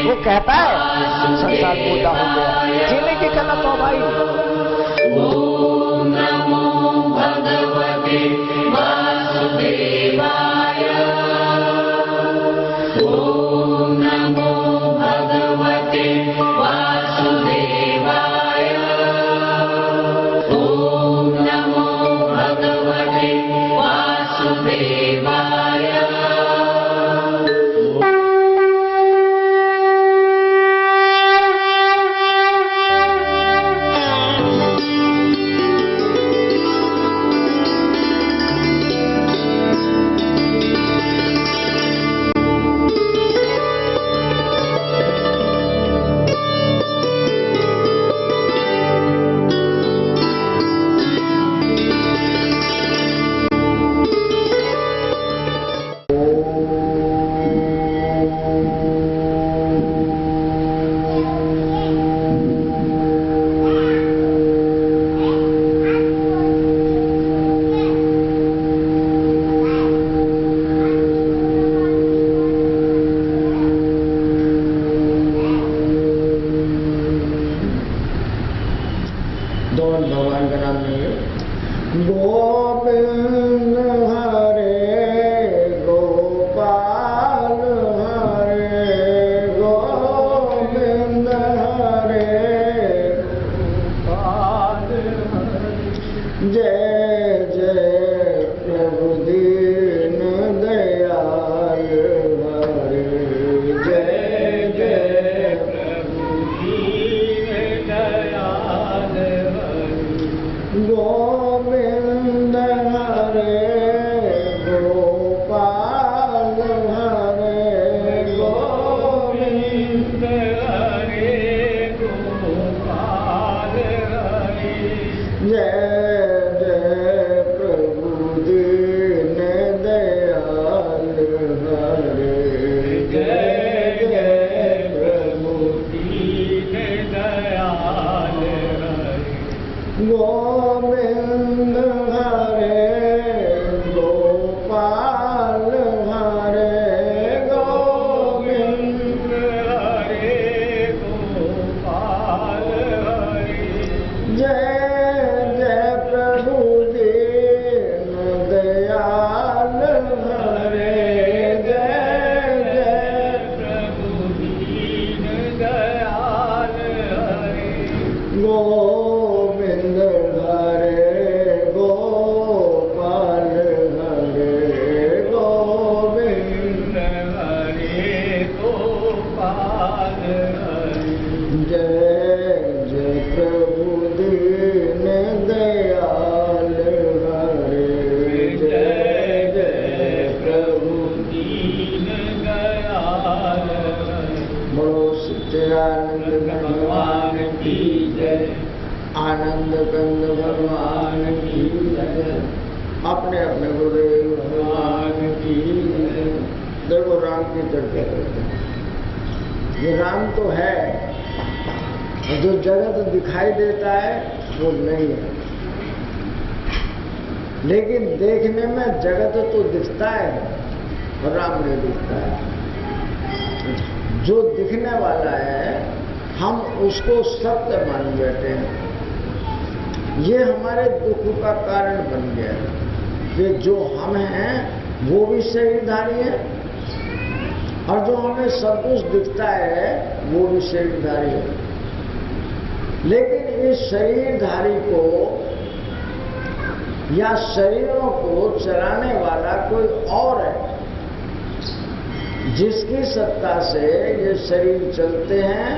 वो कहता है संसार मोटा हो गया, जीने की कला तो भाई। ओम नमो भगवते वासुदेवाय। ओम नमो भगवते वासुदेवाय। ओम नमो भगवते वासुदेवाय। भगवान का नाम नहीं है। गोविंद हरे गोपाल हरे गोविंद हरे गोपाल हरे। जय जय प्रभु दीन दयाल हरे। जय जय प्रभु दीन दयाल गोविंद हरे गोपाल हरे गोविंद हरे गोपाल हरे। जय जय प्रभु दीन दयाल हरे। जय जय प्रभु दीन दयाल हरे। गोविंद हरे गोपाल हरे गोविंद हरे गोपाल हरे। जय जय प्रभु दीन दयाल हरे। जय जय प्रभु दीन दयाल हरे। गोविंद हरे गोपाल हरे गोविंद हरे गोपाल हरे। जय जय प्रभु दीन दयाल हरे। जय जय प्रभु दीन दयाल हरे। बोलो सच्चिदानंद भगवान की जय। आनंद कंद भगवान की जय। अपने अपने गुरुदेव भगवान की जय। देखो राम की चर्चा करते हैं। ये राम तो है, जो जगत दिखाई देता है वो नहीं है, लेकिन देखने में जगत तो दिखता है और राम नहीं दिखता है। जो दिखने वाला है हम उसको सत्य मान बैठे हैं। ये हमारे दुख का कारण बन गया है कि जो हम हैं वो भी शरीरधारी है और जो हमें सब कुछ दिखता है वो भी शरीरधारी है। लेकिन इस शरीरधारी को या शरीरों को चलाने वाला कोई और है, जिसकी सत्ता से ये शरीर चलते हैं,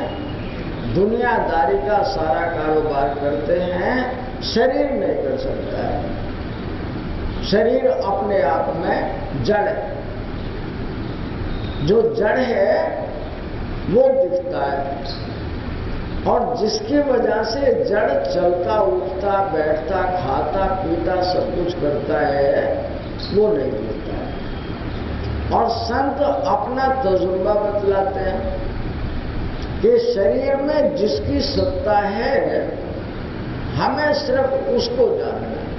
दुनियादारी का सारा कारोबार करते हैं। शरीर नहीं कर सकता है। शरीर अपने आप में जड़ है। जो जड़ है वो दिखता है और जिसकी वजह से जड़ चलता उठता बैठता खाता पीता सब कुछ करता है वो नहीं दिखता है। और संत अपना तजुर्बा बतलाते हैं कि शरीर में जिसकी सत्ता है हमें सिर्फ उसको जानना है,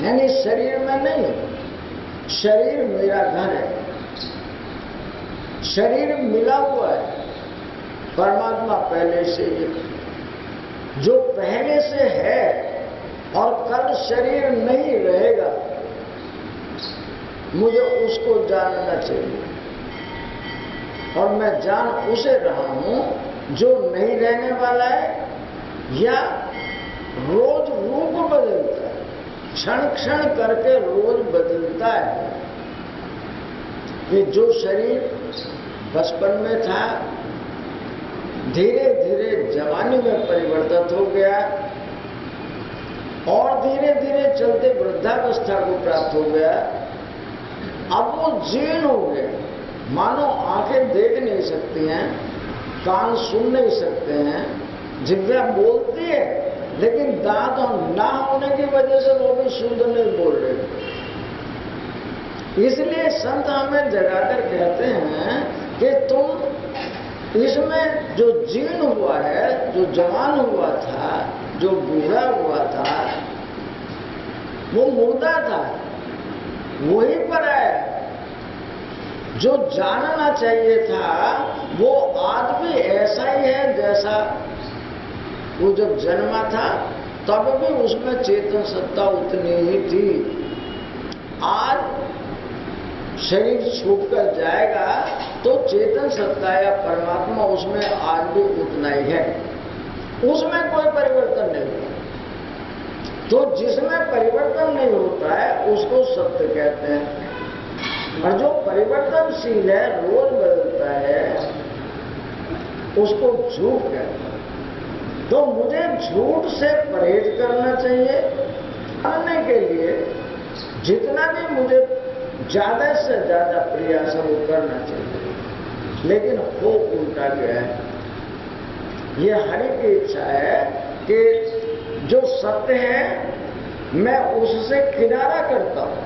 यानी शरीर में नहीं। शरीर मेरा घर है, शरीर मिला हुआ है, परमात्मा पहले से ही, जो पहले से है और कल शरीर नहीं रहेगा, मुझे उसको जानना चाहिए। और मैं जान उसे रहा हूं जो नहीं रहने वाला है या रोज रूप बदलता है, क्षण क्षण करके रोज बदलता है। ये जो शरीर बचपन में था, धीरे धीरे जवानी में परिवर्तित हो गया और धीरे धीरे चलते वृद्धावस्था को प्राप्त हो गया। अब वो जीर्ण हो गए, मानो आंखें देख नहीं सकती हैं, कान सुन नहीं सकते हैं, जिह्वा बोलती है, लेकिन दांत ना होने की वजह से वो भी शुद्ध नहीं बोल रहे। इसलिए संत हमें जगाकर कहते हैं कि तुम इसमें जो जीर्ण हुआ है, जो जवान हुआ था, जो बूढ़ा हुआ था, वो मुर्दा था, वही पर है। जो जानना चाहिए था वो आज भी ऐसा ही है जैसा वो जब जन्मा था, तब भी उसमें चेतन सत्ता उतनी ही थी। आज शरीर छूटकर जाएगा तो चेतन सत्ता या परमात्मा उसमें आज भी उतना ही है, उसमें कोई परिवर्तन नहीं होता। तो जिसमें परिवर्तन नहीं होता है उसको सत्य कहते हैं, और जो परिवर्तनशील है, रोज बदलता है, उसको झूठ कहते हैं। तो मुझे झूठ से परहेज करना चाहिए। जानने के लिए जितना भी मुझे ज्यादा से ज्यादा प्रयास है वो करना चाहिए, लेकिन हो उल्टा गया है। ये हरि की इच्छा है कि जो सत्य है मैं उससे किनारा करता हूं।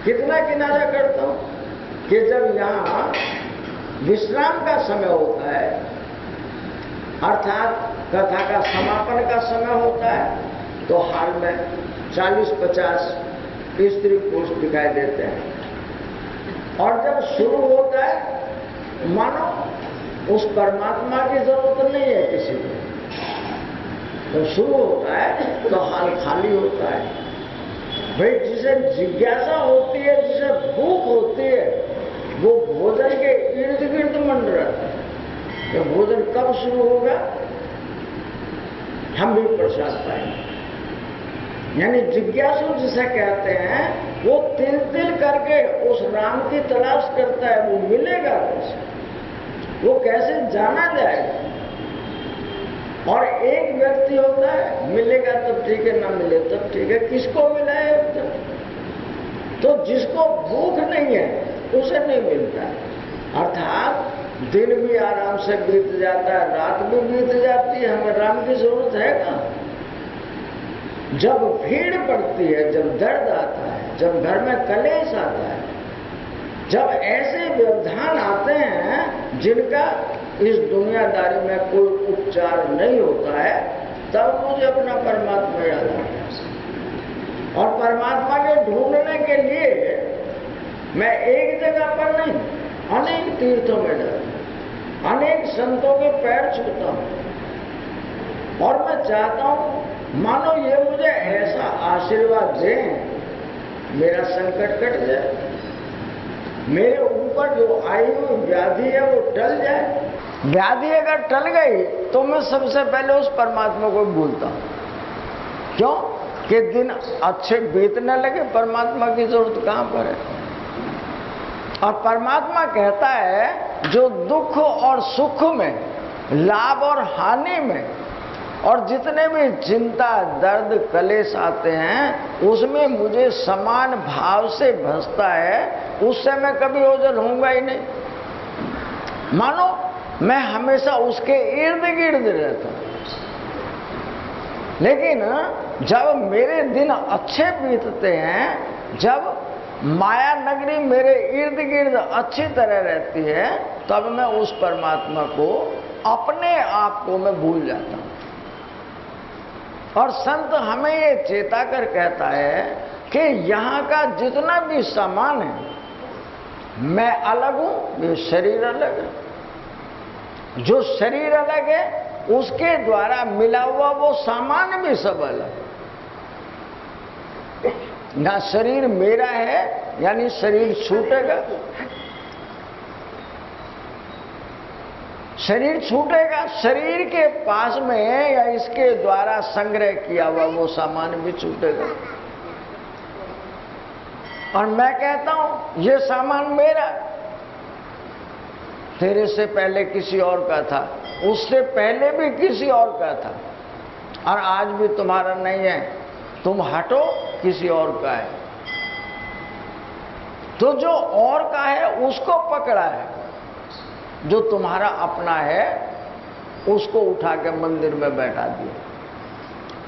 कितना किनारा करता हूं कि जब यहां विश्राम का समय होता है, अर्थात कथा का समापन का समय होता है, तो हाल में 40-50 स्त्री पुरुष दिखाई देते हैं। और जब शुरू होता है, मानो उस परमात्मा की जरूरत नहीं है किसी को। तो शुरू होता है तो हाल खाली होता है। भाई जिसे जिज्ञासा होती है, जिसे भूख होती है, वो भोजन के इर्द गिर्द मंडराता है। तो भोजन कब शुरू होगा, हम भी प्रसाद पाएंगे। यानी जिज्ञासु जिसे कहते हैं, वो तिल तिल करके उस राम की तलाश करता है। वो मिलेगा कैसे, वो कैसे जाना जाएगा। और एक व्यक्ति होता है, मिलेगा तब ठीक है, ना मिले तब ठीक है। किसको मिला है अब तक? तो जिसको भूख नहीं है उसे नहीं मिलता है। अर्थात दिन भी आराम से बीत जाता है, रात भी बीत जाती है, हमें राम की जरूरत है कहाँ? जब भीड़ पड़ती है, जब दर्द आता है, जब घर में कलेश आता है, जब ऐसे व्यवधान आते हैं जिनका इस दुनियादारी में कोई उपचार नहीं होता है, तब मुझे अपना परमात्मा याद आता है। और परमात्मा के ढूंढने के लिए मैं एक जगह पर नहीं, अनेक तीर्थों में जाता हूं, अनेक संतों के पैर छूता हूं। और मैं चाहता हूं, मानो ये मुझे ऐसा आशीर्वाद दें, मेरा संकट कट जाए, मेरे ऊपर जो आई हुई व्याधि है वो टल जाए। व्याधि अगर टल गई तो मैं सबसे पहले उस परमात्मा को भूलता हूं। क्यों? कि दिन अच्छे बीतने लगे, परमात्मा की जरूरत कहां पर है। और परमात्मा कहता है जो दुख और सुख में, लाभ और हानि में, और जितने भी चिंता दर्द कलेश आते हैं, उसमें मुझे समान भाव से भसता है, उससे मैं कभी ओझल होऊंगा ही नहीं। मानो मैं हमेशा उसके इर्द गिर्द रहता हूं। लेकिन जब मेरे दिन अच्छे बीतते हैं, जब माया नगरी मेरे इर्द गिर्द अच्छी तरह रहती है, तब मैं उस परमात्मा को, अपने आप को मैं भूल जाता हूं। और संत हमें ये चेता कर कहता है कि यहाँ का जितना भी सामान है, मैं अलग हूं, ये शरीर अलग है। जो शरीर अलग है उसके द्वारा मिला हुआ वो सामान भी सब अलग। ना शरीर मेरा है, यानी शरीर छूटेगा, शरीर छूटेगा, शरीर के पास में है या इसके द्वारा संग्रह किया हुआ वो सामान भी छूटेगा। और मैं कहता हूं ये सामान मेरा, तेरे से पहले किसी और का था, उससे पहले भी किसी और का था, और आज भी तुम्हारा नहीं है, तुम हटो किसी और का है। तो जो और का है उसको पकड़ा है, जो तुम्हारा अपना है उसको उठा के मंदिर में बैठा दिया,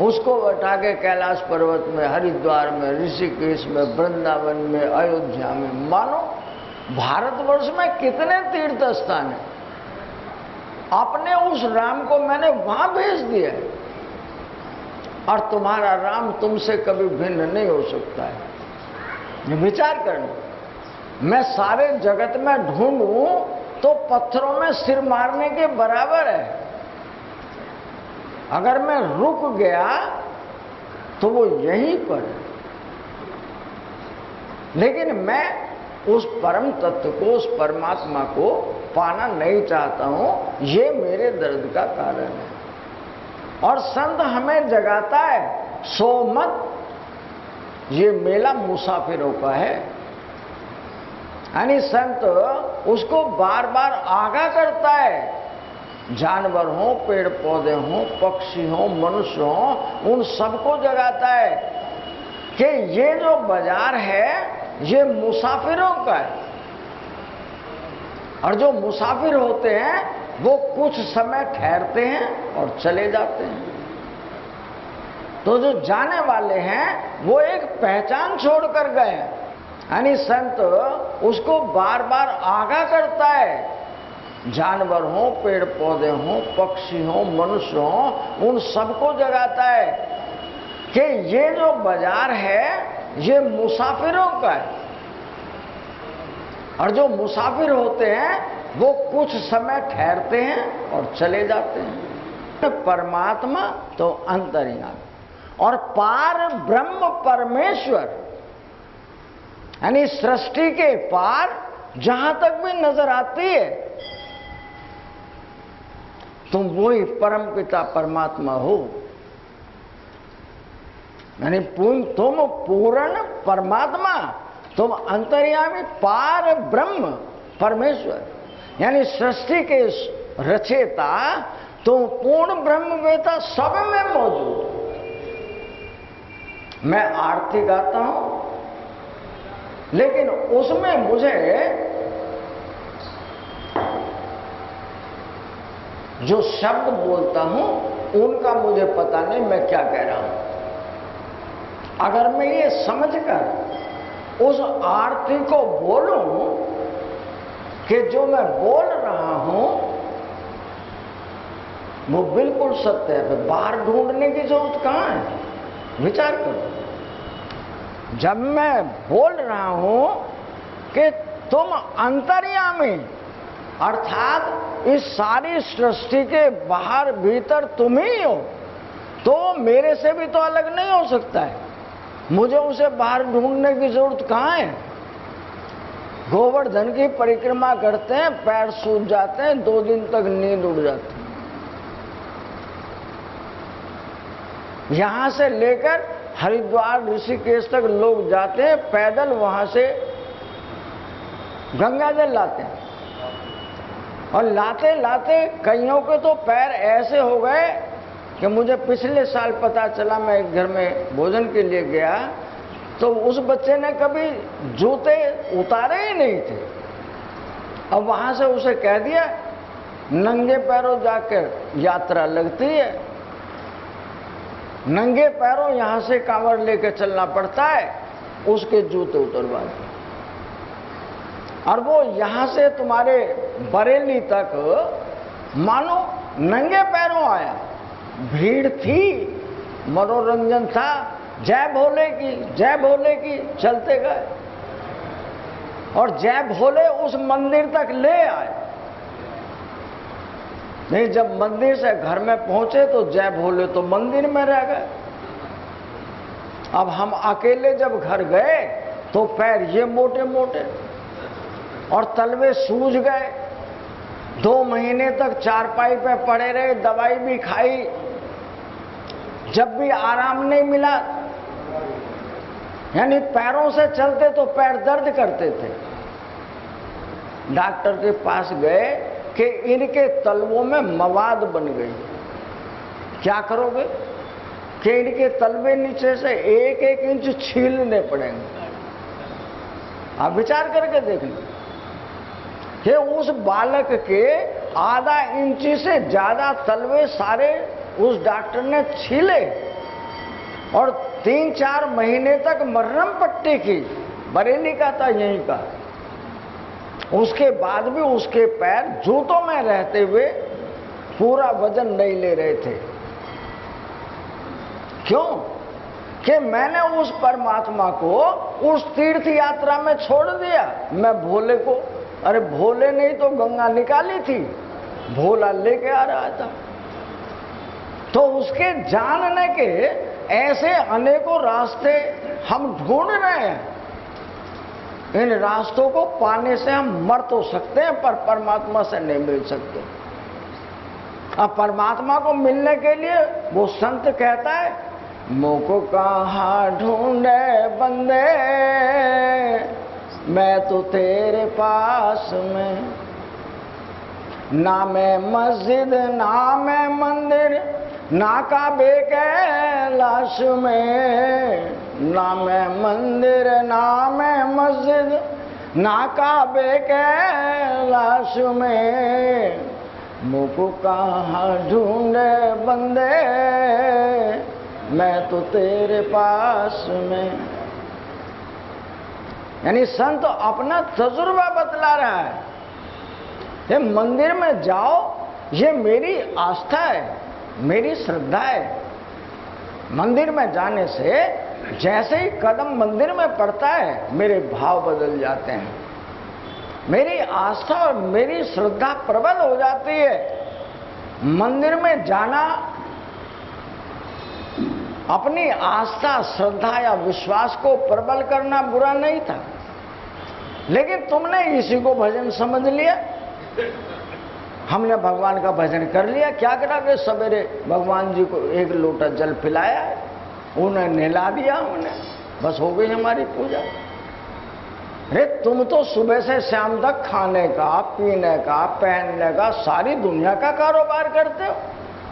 उसको बैठा के कैलाश पर्वत में, हरिद्वार में, ऋषिकेश में, वृंदावन में, अयोध्या में। मानो भारतवर्ष में कितने तीर्थ स्थान है, अपने उस राम को मैंने वहां भेज दिया है, और तुम्हारा राम तुमसे कभी भिन्न नहीं हो सकता है। विचार करना, मैं सारे जगत में ढूंढूं तो पत्थरों में सिर मारने के बराबर है। अगर मैं रुक गया तो वो यहीं पर है। लेकिन मैं उस परम तत्व को, उस परमात्मा को पाना नहीं चाहता हूं, ये मेरे दर्द का कारण है। और संत हमें जगाता है, सो मत, ये मेला मुसाफिरों का है। यानी संत उसको बार बार आगाह करता है, जानवर हो, पेड़ पौधे हो, पक्षी हो, मनुष्य हो, उन सबको जगाता है कि ये जो बाजार है ये मुसाफिरों का है, और जो मुसाफिर होते हैं वो कुछ समय ठहरते हैं और चले जाते हैं। तो जो जाने वाले हैं वो एक पहचान छोड़कर गए। यानी संत उसको बार बार आगाह करता है, जानवर हो, पेड़ पौधे हो, पक्षी हो, मनुष्य हो, उन सबको जगाता है कि ये जो बाजार है ये मुसाफिरों का है, और जो मुसाफिर होते हैं वो कुछ समय ठहरते हैं और चले जाते हैं। परमात्मा तो अंतर्यामी, और पार ब्रह्म परमेश्वर, यानी सृष्टि के पार जहां तक भी नजर आती है तुम वही परम पिता परमात्मा हो। यानी तुम पूर्ण परमात्मा, तुम अंतर्यामी पार ब्रह्म परमेश्वर, यानी सृष्टि के रचेता, तुम पूर्ण ब्रह्मवेता, सब में मौजूद। मैं आरती गाता हूं, लेकिन उसमें मुझे जो शब्द बोलता हूं उनका मुझे पता नहीं मैं क्या कह रहा हूं। अगर मैं ये समझकर उस आरती को बोलूं कि जो मैं बोल रहा हूं वो बिल्कुल सत्य है, तो बाहर ढूंढने की जरूरत कहां है? विचार करो। जब मैं बोल रहा हूं कि तुम अंतर्यामी, अर्थात इस सारी सृष्टि के बाहर भीतर तुम ही हो, तो मेरे से भी तो अलग नहीं हो सकता है, मुझे उसे बाहर ढूंढने की जरूरत कहां है? गोवर्धन की परिक्रमा करते हैं, पैर सूज जाते हैं, 2 दिन तक नींद उड़ जाती है। यहां से लेकर हरिद्वार ऋषिकेश तक लोग जाते हैं पैदल, वहां से गंगा जल लाते हैं, और लाते लाते कईयों के तो पैर ऐसे हो गए कि मुझे पिछले साल पता चला, मैं एक घर में भोजन के लिए गया तो उस बच्चे ने कभी जूते उतारे ही नहीं थे। अब वहां से उसे कह दिया नंगे पैरों जाकर यात्रा लगती है, नंगे पैरों यहां से कांवड़ लेकर चलना पड़ता है, उसके जूते उतरवा दिए। और वो यहां से तुम्हारे बरेली तक मानो नंगे पैरों आया। भीड़ थी, मनोरंजन था, जय भोले की, जय भोले की, चलते गए। और जय भोले उस मंदिर तक ले आए। नहीं, जब मंदिर से घर में पहुंचे तो जय भोले तो मंदिर में रह गए। अब हम अकेले जब घर गए तो पैर ये मोटे मोटे और तलवे सूज गए। 2 महीने तक चारपाई पे पड़े रहे, दवाई भी खाई, जब भी आराम नहीं मिला। यानी पैरों से चलते तो पैर दर्द करते थे। डॉक्टर के पास गए कि इनके तलवों में मवाद बन गई। क्या करोगे? कि इनके तलवे नीचे से 1-1 इंच छीलने पड़ेंगे। आप विचार करके देख लो कि उस बालक के आधा इंची से ज्यादा तलवे सारे उस डॉक्टर ने छीले और 3-4 महीने तक मरहम पट्टी की। बरेली का था, यहीं का। उसके बाद भी उसके पैर जूतों में रहते हुए पूरा वजन नहीं ले रहे थे। क्यों? कि मैंने उस परमात्मा को उस तीर्थ यात्रा में छोड़ दिया। मैं भोले को, अरे भोले नहीं तो गंगा निकाली थी, भोला लेके आ रहा था। तो उसके जानने के ऐसे अनेकों रास्ते हम ढूंढ रहे हैं। इन रास्तों को पाने से हम मर तो सकते हैं, पर परमात्मा से नहीं मिल सकते। अब परमात्मा को मिलने के लिए वो संत कहता है, मोको कहाँ ढूंढे बंदे, मैं तो तेरे पास में। ना मैं मस्जिद ना मैं मंदिर, ना काबे कैलाश में। ना मैं मंदिर ना मैं मस्जिद, ना काबे कैलाश में। मुझको कहाँ ढूंढे बंदे, मैं तो तेरे पास में। यानी संत अपना तजुर्बा बतला रहा है। ये मंदिर में जाओ, ये मेरी आस्था है, मेरी श्रद्धा है। मंदिर में जाने से जैसे ही कदम मंदिर में पड़ता है, मेरे भाव बदल जाते हैं, मेरी आस्था और मेरी श्रद्धा प्रबल हो जाती है। मंदिर में जाना अपनी आस्था, श्रद्धा या विश्वास को प्रबल करना बुरा नहीं था, लेकिन तुमने इसी को भजन समझ लिया। हमने भगवान का भजन कर लिया, क्या करा कि सवेरे भगवान जी को 1 लोटा जल पिलाया है, उन्हें नहला दिया हमने, बस हो गई हमारी पूजा। अरे तुम तो सुबह से शाम तक खाने का, पीने का, पहनने का, सारी दुनिया का कारोबार करते हो।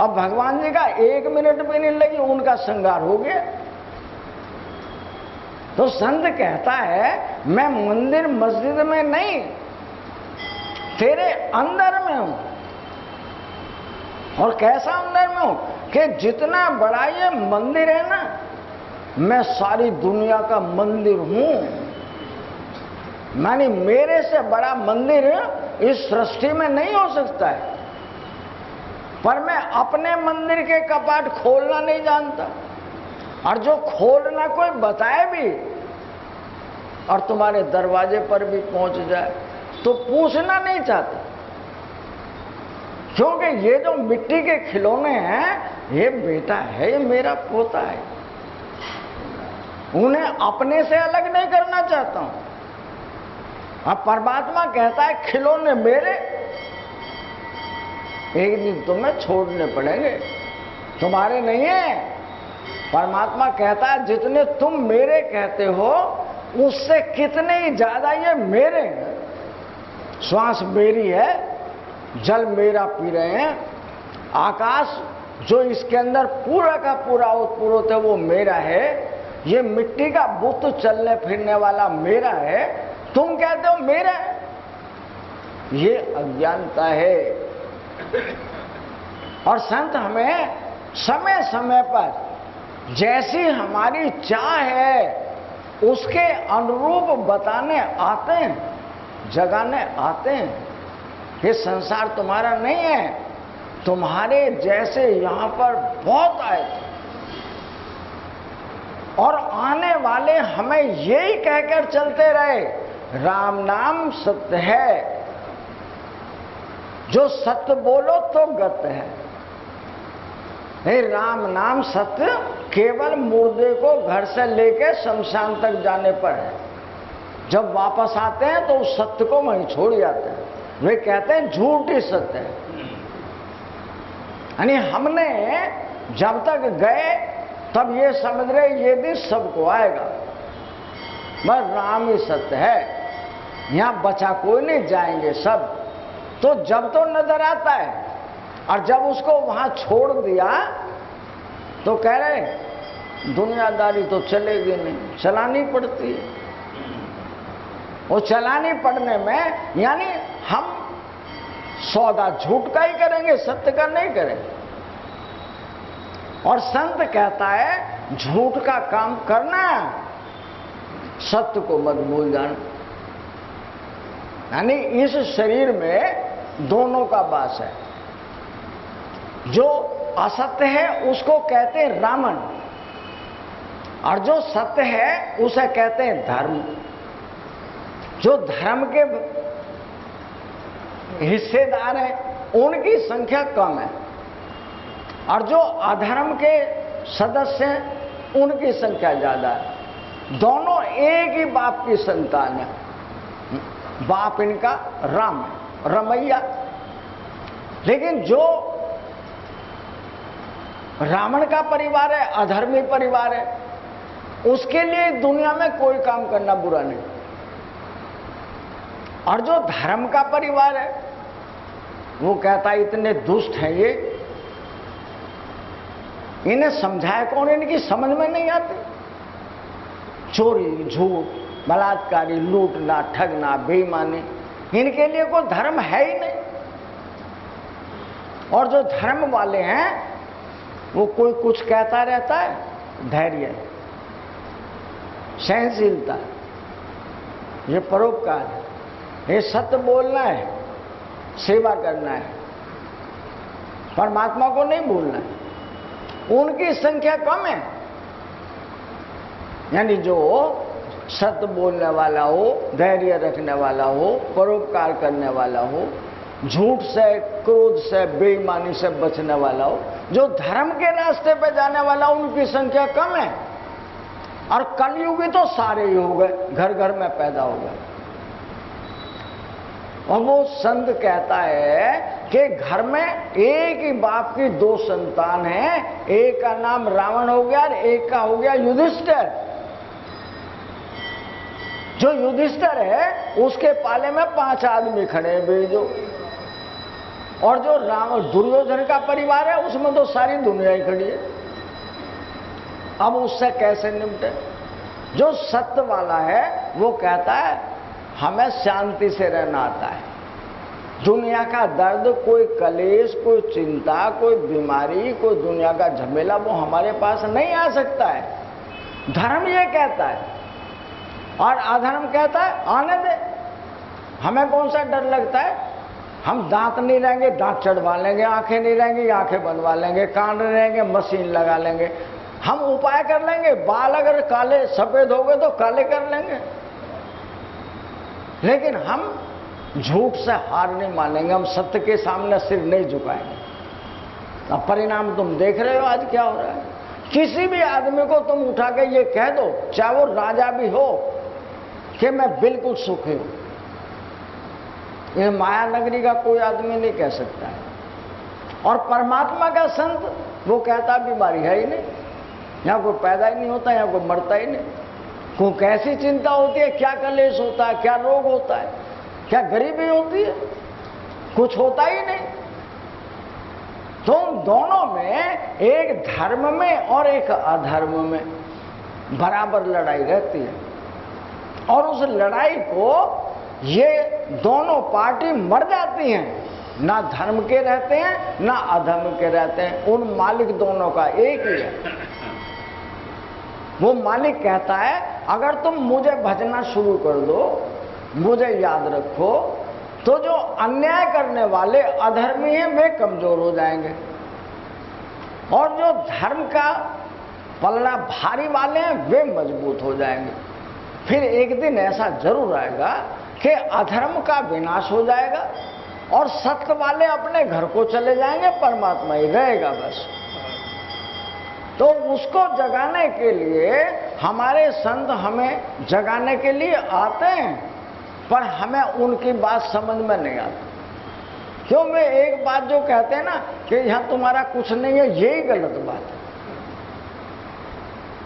अब भगवान जी का 1 मिनट भी नहीं लगी, उनका श्रृंगार हो गया। तो संत कहता है, मैं मंदिर मस्जिद में नहीं, तेरे अंदर में हूं। और कैसा अंदर में हूं? कि जितना बड़ा ये मंदिर है ना, मैं सारी दुनिया का मंदिर हूं। मानी मेरे से बड़ा मंदिर इस सृष्टि में नहीं हो सकता है। पर मैं अपने मंदिर के कपाट खोलना नहीं जानता, और जो खोलना कोई बताए भी और तुम्हारे दरवाजे पर भी पहुंच जाए तो पूछना नहीं चाहता, क्योंकि ये जो मिट्टी के खिलौने हैं, ये बेटा है, ये मेरा पोता है, उन्हें अपने से अलग नहीं करना चाहता हूं। अब परमात्मा कहता है, खिलौने मेरे, एक दिन तुम्हें छोड़ने पड़ेंगे, तुम्हारे नहीं है। परमात्मा कहता है, जितने तुम मेरे कहते हो उससे कितने ही ज्यादा ये मेरे हैं। श्वास मेरी है, जल मेरा पी रहे हैं, आकाश जो इसके अंदर पूरा का पूरा उत्पुरोत है वो मेरा है, ये मिट्टी का बुत चलने फिरने वाला मेरा है, तुम कहते हो मेरा है। ये अज्ञानता है। और संत हमें समय समय पर जैसी हमारी चाह है उसके अनुरूप बताने आते हैं, जगाने आते हैं। ये संसार तुम्हारा नहीं है, तुम्हारे जैसे यहां पर बहुत आए थे, और आने वाले हमें यही कहकर चलते रहे, राम नाम सत्य है, जो सत्य बोलो तो गत है। नहीं, राम नाम सत्य केवल मुर्दे को घर से लेके शमशान तक जाने पर है। जब वापस आते हैं तो उस सत्य को वहीं छोड़ जाते हैं। वे कहते हैं झूठ ही सत्य है। यानी हमने जब तक गए तब ये समझ रहे ये दिन सबको आएगा, बस राम ही सत्य है, यहां बचा कोई नहीं, जाएंगे सब। तो जब तो नजर आता है, और जब उसको वहां छोड़ दिया तो कह रहे दुनियादारी तो चलेगी नहीं, चलानी पड़ती है। वो चलानी पड़ने में यानी हम सौदा झूठ का ही करेंगे, सत्य का नहीं करेंगे। और संत कहता है झूठ का काम करना, सत्य को मत भूल जाना। यानी इस शरीर में दोनों का वास है। जो असत्य है उसको कहते हैं रावण, और जो सत्य है उसे कहते हैं धर्म। जो धर्म के हिस्सेदार हैं उनकी संख्या कम है, और जो अधर्म के सदस्य हैं उनकी संख्या ज्यादा है। दोनों एक ही बाप की संतान है। बाप इनका राम है, रमैया। लेकिन जो रावण का परिवार है, अधर्मी परिवार है, उसके लिए दुनिया में कोई काम करना बुरा नहीं। और जो धर्म का परिवार है वो कहता है इतने दुष्ट हैं ये, इन्हें समझाए कौन, इनकी समझ में नहीं आती। चोरी, झूठ, बलात्कारी, लूटना, ठगना, बेईमानी, इनके लिए कोई धर्म है ही नहीं। और जो धर्म वाले हैं वो कोई कुछ कहता रहता है, धैर्य, सहनशीलता, ये परोपकार है, ये सत्य बोलना है, सेवा करना है, परमात्मा को नहीं भूलना है। उनकी संख्या कम है। यानी जो सत्य बोलने वाला हो, धैर्य रखने वाला हो, परोपकार करने वाला हो, झूठ से, क्रोध से, बेईमानी से बचने वाला हो, जो धर्म के रास्ते पे जाने वाला, उनकी संख्या कम है। और कलयुगी तो सारे ही हो गए, घर घर में पैदा हो गए। और वो संत कहता है कि घर में एक ही बाप की दो संतान है, एक का नाम रावण हो गया और एक का हो गया युधिष्ठिर। जो युधिष्ठिर है उसके पाले में 5 आदमी खड़े हैं बेजो, और जो रावण दुर्योधन का परिवार है उसमें तो सारी दुनिया ही खड़ी है। अब उससे कैसे निपटे? जो सत्य वाला है वो कहता है हमें शांति से रहना आता है। दुनिया का दर्द, कोई कलेश, कोई चिंता, कोई बीमारी, कोई दुनिया का झमेला वो हमारे पास नहीं आ सकता है। धर्म ये कहता है, और अधर्म कहता है आने दे, हमें कौन सा डर लगता है। हम दांत नहीं रहेंगे, दांत चढ़वा लेंगे, आंखें नहीं रहेंगी, आंखें बनवा लेंगे, कान नहीं रहेंगे, मशीन लगा लेंगे, हम उपाय कर लेंगे। बाल अगर काले सफेद हो गए तो काले कर लेंगे, लेकिन हम झूठ से हार नहीं मानेंगे, हम सत्य के सामने सिर नहीं झुकाएंगे। अब परिणाम तुम देख रहे हो आज क्या हो रहा है। किसी भी आदमी को तुम उठा के ये कह दो, चाहे वो राजा भी हो, कि मैं बिल्कुल सुखी हूं, ये माया नगरी का कोई आदमी नहीं कह सकता है। और परमात्मा का संत वो कहता बीमारी है ही नहीं, यहां कोई पैदा ही नहीं होता, यहां कोई मरता ही नहीं। को कैसी चिंता होती है, क्या कलेश होता है, क्या रोग होता है, क्या गरीबी होती है, कुछ होता ही नहीं। तो दोनों में, एक धर्म में और एक अधर्म में बराबर लड़ाई रहती है। और उस लड़ाई को ये दोनों पार्टी मर जाती हैं, ना धर्म के रहते हैं ना अधर्म के रहते हैं। उन मालिक दोनों का एक ही है। वो मालिक कहता है अगर तुम मुझे भजना शुरू कर दो, मुझे याद रखो, तो जो अन्याय करने वाले अधर्मी हैं वे कमजोर हो जाएंगे, और जो धर्म का पलड़ा भारी वाले हैं वे मजबूत हो जाएंगे। फिर एक दिन ऐसा जरूर आएगा कि अधर्म का विनाश हो जाएगा और सत्य वाले अपने घर को चले जाएंगे, परमात्मा ही रहेगा बस। तो उसको जगाने के लिए हमारे संत हमें जगाने के लिए आते हैं, पर हमें उनकी बात समझ में नहीं आती। क्यों? मैं एक बात जो कहते हैं ना कि यहां तुम्हारा कुछ नहीं है, यही गलत बात है।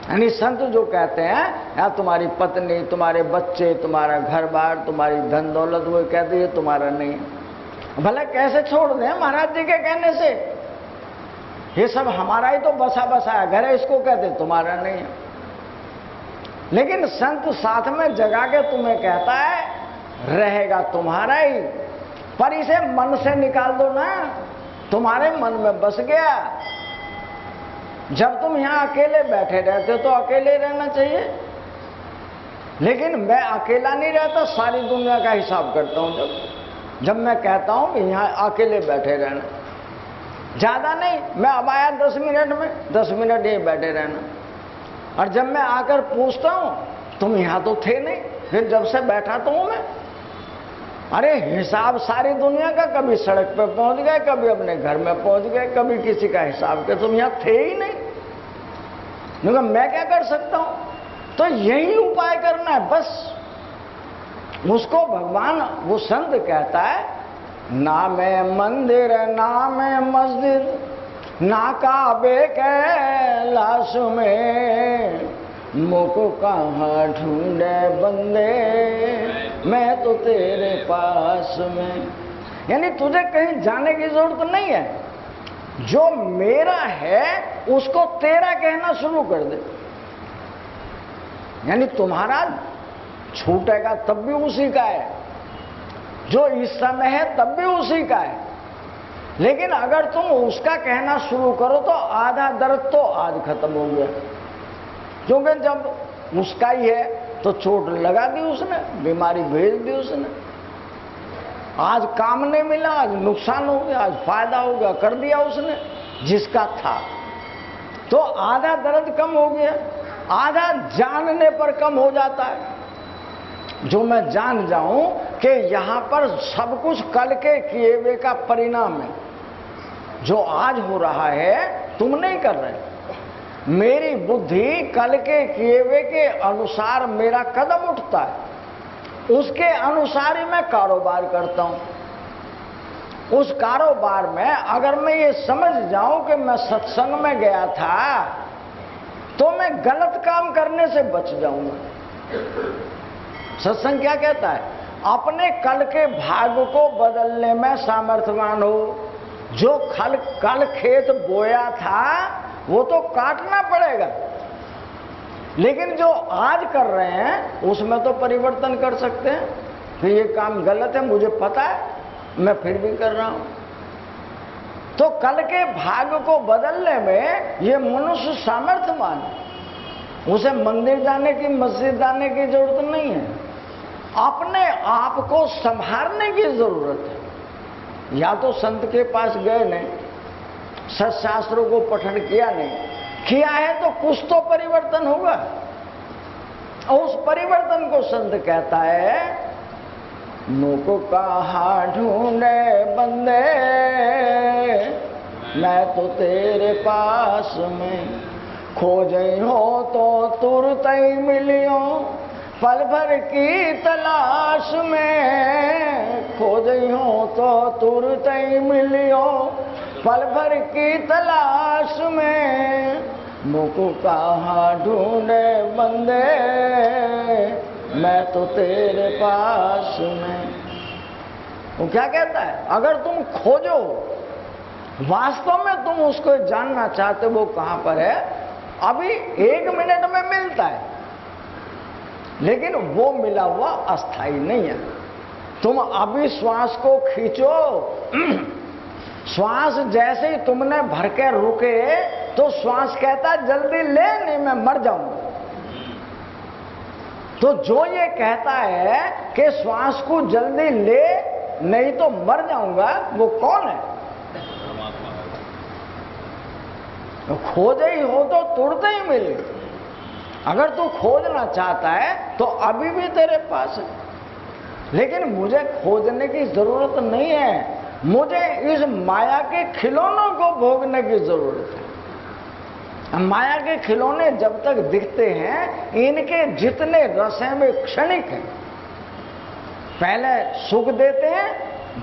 यानी संत जो कहते हैं यहाँ तुम्हारी पत्नी, तुम्हारे बच्चे, तुम्हारा घर बार, तुम्हारी धन दौलत, वो कहते हैं तुम्हारा नहीं है। भले कैसे छोड़ दें महाराज जी के कहने से, ये सब हमारा ही तो बसा बसाया घर है, इसको कहते तुम्हारा नहीं है। लेकिन संत साथ में जगा के तुम्हें कहता है रहेगा तुम्हारा ही, पर इसे मन से निकाल दो ना, तुम्हारे मन में बस गया। जब तुम यहां अकेले बैठे रहते तो अकेले रहना चाहिए, लेकिन मैं अकेला नहीं रहता, सारी दुनिया का हिसाब करता हूं। जब मैं कहता हूं कि यहां अकेले बैठे रहना, ज्यादा नहीं, मैं अब आया 10 मिनट में, 10 मिनट यहीं बैठे रहना। और जब मैं आकर पूछता हूं तुम यहां तो थे नहीं, फिर जब से बैठा तो हूं मैं। अरे हिसाब सारी दुनिया का, कभी सड़क पे पहुंच गए, कभी अपने घर में पहुंच गए, कभी किसी का हिसाब के, तुम यहां थे ही नहीं। मैं क्या कर सकता हूं? तो यही उपाय करना है बस। उसको भगवान, वो संत कहता है ना मैं मंदिर ना मैं मस्जिद, ना काबे कैलाश में, मुझको कहाँ ढूंढे बंदे, मैं तो तेरे पास में। यानी तुझे कहीं जाने की जरूरत नहीं है, जो मेरा है उसको तेरा कहना शुरू कर दे। यानी तुम्हारा छूटेगा तब भी उसी का है, जो इस समय है तब भी उसी का है। लेकिन अगर तुम उसका कहना शुरू करो तो आधा दर्द तो आज खत्म हो गया, क्योंकि जब उसका ही है तो चोट लगा दी उसने, बीमारी भेज दी उसने, आज काम नहीं मिला, आज नुकसान हो गया, आज फायदा हो गया, कर दिया उसने जिसका था, तो आधा दर्द कम हो गया। आधा जानने पर कम हो जाता है। जो मैं जान जाऊं कि यहां पर सब कुछ कल के किए हुए का परिणाम है, जो आज हो रहा है तुम नहीं कर रहे। मेरी बुद्धि कल के किए हुए के अनुसार मेरा कदम उठता है, उसके अनुसार ही मैं कारोबार करता हूं। उस कारोबार में अगर मैं ये समझ जाऊं कि मैं सत्संग में गया था तो मैं गलत काम करने से बच जाऊंगा। सत्संग क्या कहता है? अपने कल के भाग्य को बदलने में सामर्थ्यवान हो। जो कल खेत बोया था वो तो काटना पड़ेगा, लेकिन जो आज कर रहे हैं उसमें तो परिवर्तन कर सकते हैं कि ये काम गलत है, मुझे पता है, मैं फिर भी कर रहा हूं। तो कल के भाग्य को बदलने में ये मनुष्य सामर्थ्यवान है। उसे मंदिर जाने की, मस्जिद जाने की जरूरत नहीं है, अपने आप को संभालने की जरूरत है। या तो संत के पास गए नहीं, सत्शास्त्रों को पठन किया नहीं, किया है तो कुछ तो परिवर्तन होगा। और उस परिवर्तन को संत कहता है मुझको कहाँ ढूंढे बंदे, मैं तो तेरे पास में, खोजे हो तो तुरंत ही मिलियो, पल भर की तलाश में, खोजे हो तो तुरंत ही मिलियो, पल भर की तलाश में, मुझको कहाँ ढूंढे बंदे, मैं तो तेरे पास में। वो क्या कहता है? अगर तुम खोजो, वास्तव में तुम उसको जानना चाहते वो कहां पर है, अभी 1 मिनट में मिलता है, लेकिन वो मिला हुआ अस्थाई नहीं है। तुम अभी श्वास को खींचो, श्वास जैसे ही तुमने भर के रुके तो श्वास कहता है जल्दी ले, नहीं मैं मर जाऊंगा। तो जो ये कहता है कि श्वास को जल्दी ले नहीं तो मर जाऊंगा, वो कौन है? तो खोजे ही हो तो तुरंत ही मिले। अगर तू खोजना चाहता है तो अभी भी तेरे पास है, लेकिन मुझे खोजने की जरूरत नहीं है, मुझे इस माया के खिलौनों को भोगने की जरूरत है। माया के खिलौने जब तक दिखते हैं, इनके जितने रस हैं वे क्षणिक हैं, पहले सुख देते हैं,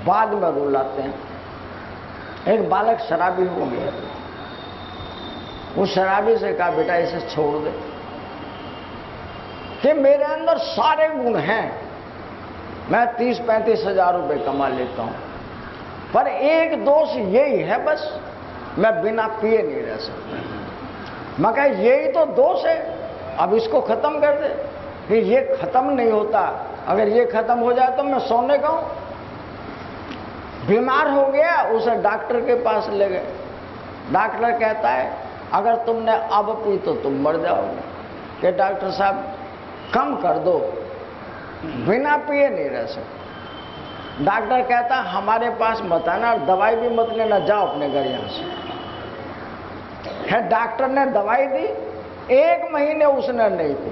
बाद में रुलाते हैं। एक बालक शराबी हो गया, उस शराबी से कहा बेटा इसे छोड़ दे, कि मेरे अंदर सारे गुण हैं, मैं 30-35 हजार रुपए कमा लेता हूं, पर एक दोष यही है बस, मैं बिना पिए नहीं रह सकता। मैं कहा यही तो दोष है, अब इसको खत्म कर दे। कि ये खत्म नहीं होता, अगर ये खत्म हो जाए तो मैं सोने का हूं। बीमार हो गया, उसे डॉक्टर के पास ले गए। डॉक्टर कहता है अगर तुमने अब पी तो तुम मर जाओगे। कि डॉक्टर साहब कम कर दो, बिना पिए नहीं रह सकते। डॉक्टर कहता हमारे पास मत आना और दवाई भी मत लेना, जाओ अपने घर यहां से। है डॉक्टर ने दवाई दी, 1 महीने उसने नहीं पी,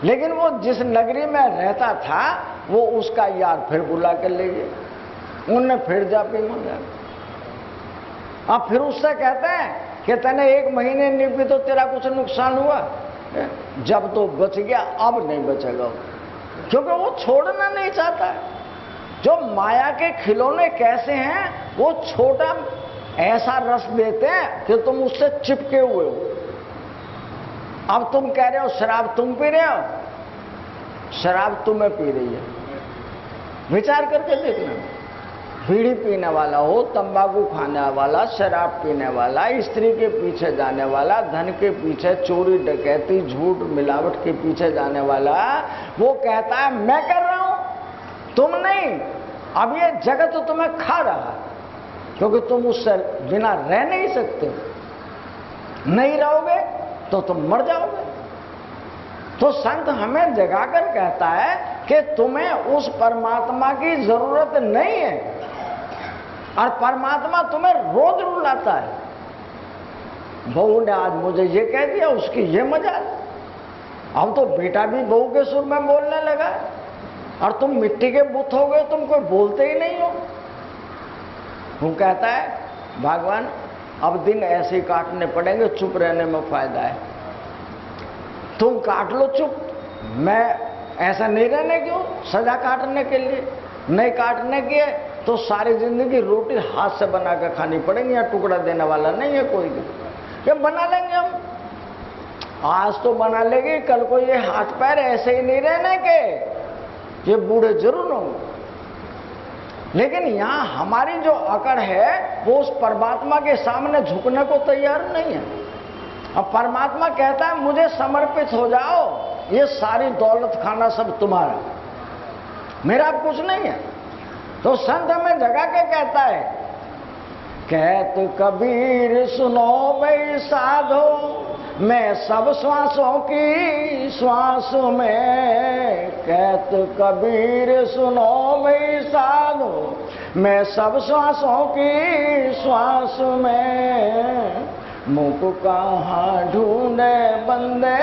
लेकिन वो जिस नगरी में रहता था वो उसका यार फिर बुला कर ले गए, उनने फिर जा पी मंगा। अब फिर उससे कहते हैं कि तूने 1 महीने नहीं पी तो तेरा कुछ नुकसान हुआ? जब तो बच गया, अब नहीं बचेगा, क्योंकि वो छोड़ना नहीं चाहता है। जो माया के खिलौने कैसे हैं, वो छोटा ऐसा रस देते हैं कि तुम उससे चिपके हुए हो। अब तुम कह रहे हो शराब तुम पी रहे हो, शराब तुम्हें पी रही है। विचार करके देखना, बीड़ी पीने वाला हो, तंबाकू खाने वाला, शराब पीने वाला, स्त्री के पीछे जाने वाला, धन के पीछे, चोरी डकैती झूठ मिलावट के पीछे जाने वाला, वो कहता है मैं कर रहा हूं, तुम नहीं। अब ये जगत तो तुम्हें खा रहा है, क्योंकि तुम उससे बिना रह नहीं सकते, नहीं रहोगे तो तुम मर जाओगे। तो संत हमें जगाकर कहता है कि तुम्हें उस परमात्मा की जरूरत नहीं है, और परमात्मा तुम्हें रोज रुलाता है। बहू ने आज मुझे ये कह दिया, उसकी ये मजाल। अब तो बेटा भी बहू के सुर में बोलने लगा, और तुम मिट्टी के बुत हो गए, तुम कोई बोलते ही नहीं हो। वो कहता है भगवान अब दिन ऐसे ही काटने पड़ेंगे, चुप रहने में फायदा है। तुम काट लो चुप, मैं ऐसा नहीं रहने क्यों, सजा काटने के लिए। नहीं काटने की है तो सारी जिंदगी रोटी हाथ से बना कर खानी पड़ेगी, या टुकड़ा देने वाला नहीं है कोई भी। ये बना लेंगे हम, आज तो बना लेंगे, कल को ये हाथ पैर ऐसे ही नहीं रहने के, ये बूढ़े जरूर होंगे। लेकिन यहां हमारी जो अकड़ है वो उस परमात्मा के सामने झुकने को तैयार नहीं है। अब परमात्मा कहता है मुझे समर्पित हो जाओ, ये सारी दौलत खाना सब तुम्हारा, मेरा अब कुछ नहीं है। तो संत हमें जगा के कहता है, कहत कबीर सुनो भाई साधो, मैं सब श्वासों की श्वास में। कहत कबीर सुनो भाई साधो, मैं सब श्वासों की श्वास में। मुख कहाँ ढूंढे बंदे,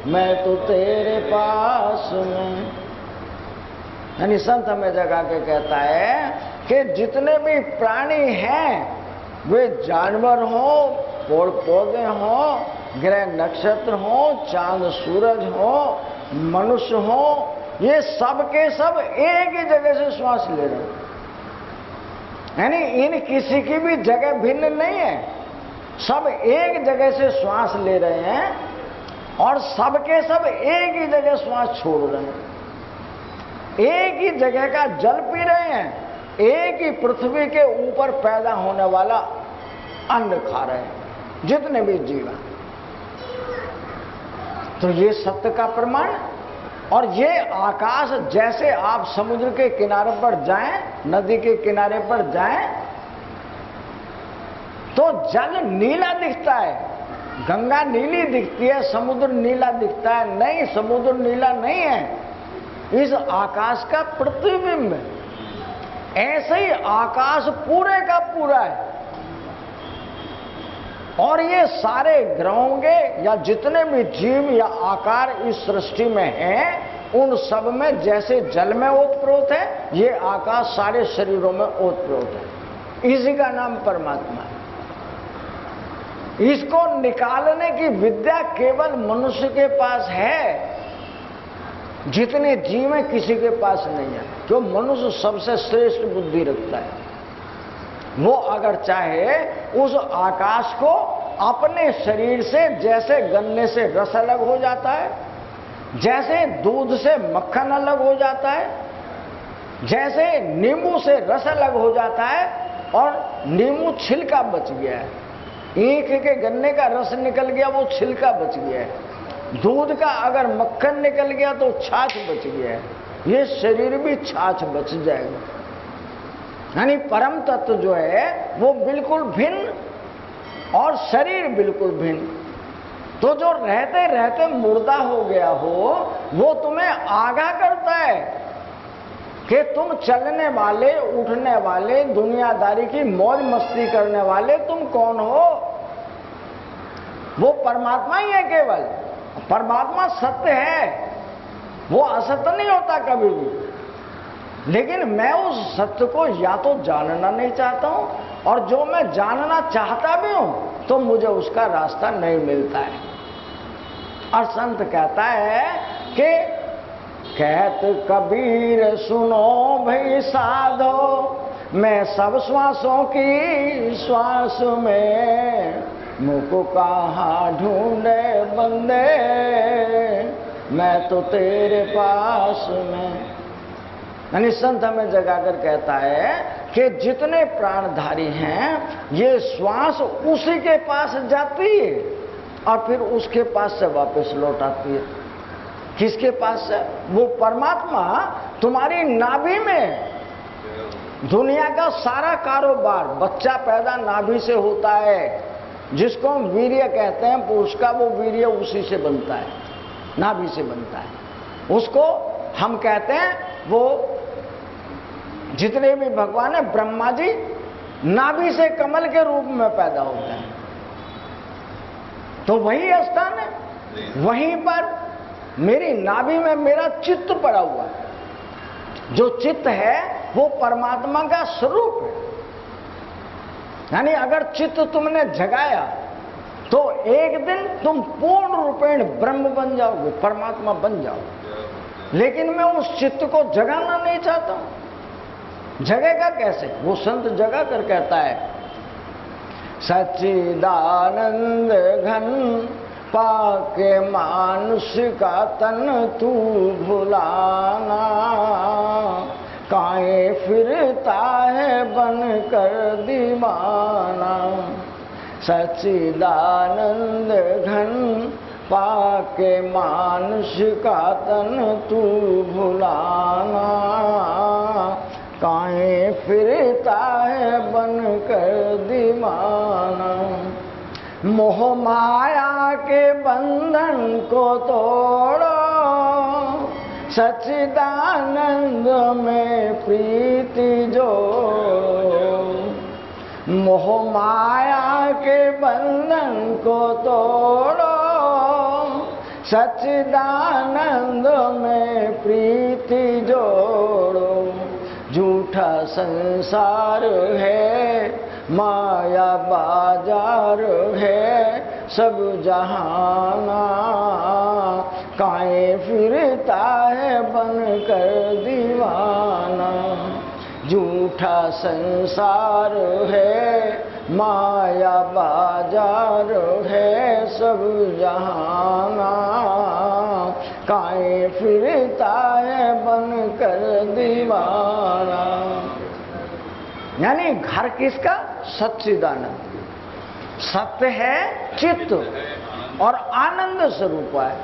मैं तो तेरे पास में। यानी संत हमें जगा के कहता है कि जितने भी प्राणी हैं, वे जानवर हो, पेड़ पौधे हो, ग्रह नक्षत्र हो, चांद सूरज हो, मनुष्य हो, ये सब के सब एक ही जगह से श्वास ले रहे हैं। यानी इन किसी की भी जगह भिन्न नहीं है, सब एक जगह से श्वास ले रहे हैं, और सब के सब एक ही जगह श्वास छोड़ रहे हैं, एक ही जगह का जल पी रहे हैं, एक ही पृथ्वी के ऊपर पैदा होने वाला अन्न खा रहे हैं जितने भी जीव हैं। तो ये सत्य का प्रमाण। और ये आकाश, जैसे आप समुद्र के किनारे पर जाएं, नदी के किनारे पर जाएं, तो जल नीला दिखता है, गंगा नीली दिखती है, समुद्र नीला दिखता है। नहीं, समुद्र नीला नहीं है, इस आकाश का प्रतिबिंब है। ऐसे ही आकाश पूरे का पूरा है, और ये सारे ग्रहों के या जितने भी जीव या आकार इस सृष्टि में हैं, उन सब में जैसे जल में ओतप्रोत है, ये आकाश सारे शरीरों में ओतप्रोत है। इसी का नाम परमात्मा है। इसको निकालने की विद्या केवल मनुष्य के पास है, जितने जीव हैं किसी के पास नहीं है। जो मनुष्य सबसे श्रेष्ठ बुद्धि रखता है, वो अगर चाहे उस आकाश को अपने शरीर से, जैसे गन्ने से रस अलग हो जाता है, जैसे दूध से मक्खन अलग हो जाता है, जैसे नींबू से रस अलग हो जाता है और नींबू छिलका बच गया है, ईख के गन्ने का रस निकल गया, वो छिलका बच गया है, दूध का अगर मक्खन निकल गया तो छाछ बच गया है, ये शरीर भी छाछ बच जाएगा। यानी परम तत्व जो है वो बिल्कुल भिन्न और शरीर बिल्कुल भिन्न। तो जो रहते रहते मुर्दा हो गया हो, वो तुम्हें आगाह करता है कि तुम चलने वाले, उठने वाले, दुनियादारी की मौज मस्ती करने वाले तुम कौन हो। वो परमात्मा ही है केवल। परमात्मा सत्य है, वो असत्य नहीं होता कभी भी। लेकिन मैं उस सत्य को या तो जानना नहीं चाहता हूं, और जो मैं जानना चाहता भी हूं तो मुझे उसका रास्ता नहीं मिलता है। और संत कहता है कि कहत कबीर सुनो भाई साधो, मैं सब श्वासों की श्वास में, मुझको कहाँ ढूंढे बंदे, मैं तो तेरे पास में। यानी संत हमें जगाकर कहता है कि जितने प्राणधारी हैं, ये श्वास उसी के पास जाती है और फिर उसके पास से वापस लौट आती है। किसके पास से? वो परमात्मा तुम्हारी नाभि में। दुनिया का सारा कारोबार, बच्चा पैदा नाभि से होता है, जिसको हम वीर्य कहते हैं, पुरुष का वो वीर्य उसी से बनता है, नाभि से बनता है। उसको हम कहते हैं, वो जितने भी भगवान है, ब्रह्मा जी नाभि से कमल के रूप में पैदा होते हैं। तो वही स्थान है, वहीं पर मेरी नाभि में मेरा चित्त पड़ा हुआ है। जो चित्त है वो परमात्मा का स्वरूप है। यानी अगर चित्त तुमने जगाया तो एक दिन तुम पूर्ण रूपेण ब्रह्म बन जाओगे, परमात्मा बन जाओगे। लेकिन मैं उस चित्त को जगाना नहीं चाहता हूं। जगेगा कैसे? वो संत जगा कर कहता है, सच्चिदानंद घन पाके मानुष का तन तू भुलाना, काहे फिरता है बन कर दीवाना। सच्चिदानंद घन पाके मानुष का तन तू भुलाना, काहे फिरता है बन कर दीवाना। मोह माया के बंधन को तोड़ो, सच्चिदानंद में प्रीति जो। मोह माया के बंधन को तोड़ो, सच्चिदानंद में प्रीति जोड़ो। झूठा संसार है, माया बाजार है, सब जहाना, काहे फिरता है बन कर दीवाना। झूठा संसार है, माया बाजार है, सब जहाना, काहे फिरता है बन कर दीवाना। यानी घर किसका? सच्चिदानंद। सत्य है चित्त और आनंद स्वरूप है।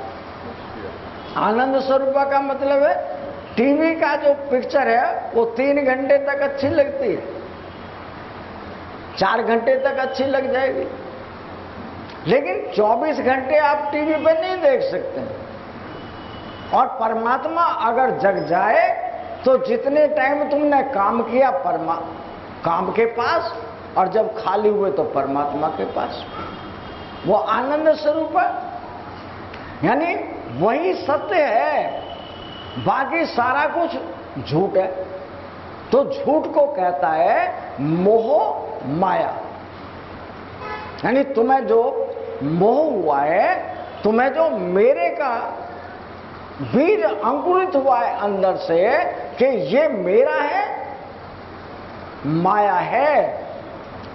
आनंद स्वरूप का मतलब है, टीवी का जो पिक्चर है वो 3 घंटे तक अच्छी लगती है, 4 घंटे तक अच्छी लग जाएगी, लेकिन 24 घंटे आप टीवी पे नहीं देख सकते। और परमात्मा अगर जग जाए तो जितने टाइम तुमने काम किया काम के पास, और जब खाली हुए तो परमात्मा के पास। वो आनंद स्वरूप है, यानी वही सत्य है, बाकी सारा कुछ झूठ है। तो झूठ को कहता है मोह माया, यानी तुम्हें जो मोह हुआ है, तुम्हें जो मेरे का बीज अंकुरित हुआ है अंदर से कि ये मेरा है, माया है।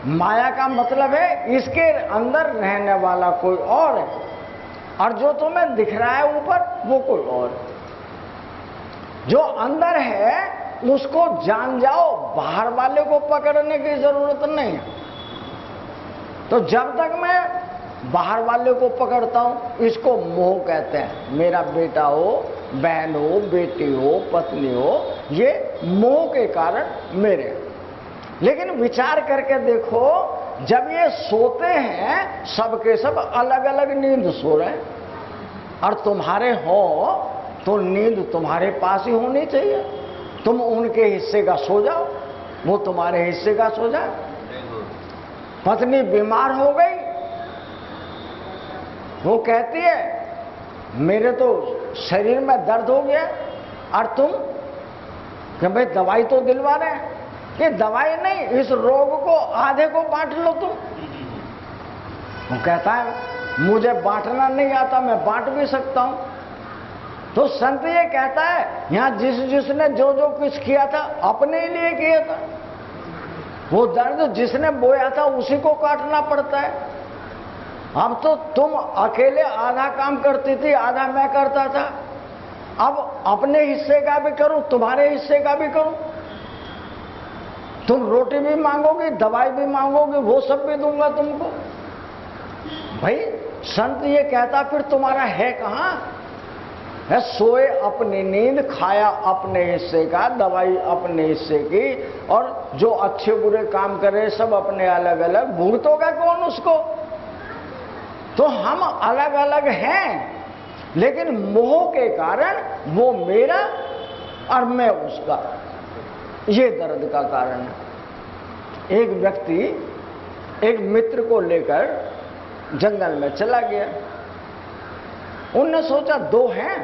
माया का मतलब है इसके अंदर रहने वाला कोई और है, और जो तुम्हें दिख रहा है ऊपर वो कोई और है। जो अंदर है उसको जान जाओ, बाहर वाले को पकड़ने की जरूरत नहीं है। तो जब तक मैं बाहर वाले को पकड़ता हूं, इसको मोह कहते हैं। मेरा बेटा हो, बहन हो, बेटी हो, पत्नी हो, ये मोह के कारण मेरे। लेकिन विचार करके देखो, जब ये सोते हैं सबके सब अलग अलग नींद सो रहे हैं, और तुम्हारे हो तो नींद तुम्हारे पास ही होनी चाहिए। तुम उनके हिस्से का सो जाओ, वो तुम्हारे हिस्से का सो जाए। पत्नी बीमार हो गई, वो कहती है मेरे तो शरीर में दर्द हो गया, और तुम कि भाई दवाई तो दिलवा रहे हैं। कि दवाई नहीं, इस रोग को आधे को बांट लो तुम। वो कहता है मुझे बांटना नहीं आता, मैं बांट भी सकता हूं। तो संत ये कहता है यहां जिसने जो जो कुछ किया था अपने लिए किया था। वो दर्द जिसने बोया था उसी को काटना पड़ता है। अब तो तुम अकेले आधा काम करती थी, आधा मैं करता था। अब अपने हिस्से का भी करूं, तुम्हारे हिस्से का भी करूं। तुम रोटी भी मांगोगी, दवाई भी मांगोगी, वो सब भी दूंगा तुमको। भाई संत ये कहता फिर तुम्हारा है कहां? है सोए अपनी नींद, खाया अपने हिस्से का, दवाई अपने हिस्से की, और जो अच्छे बुरे काम करे सब अपने अलग अलग। भुगतोगा कौन उसको? तो हम अलग अलग हैं, लेकिन मोह के कारण वो मेरा और मैं उसका, ये दर्द का कारण है। एक व्यक्ति एक मित्र को लेकर जंगल में चला गया। उनने सोचा दो हैं,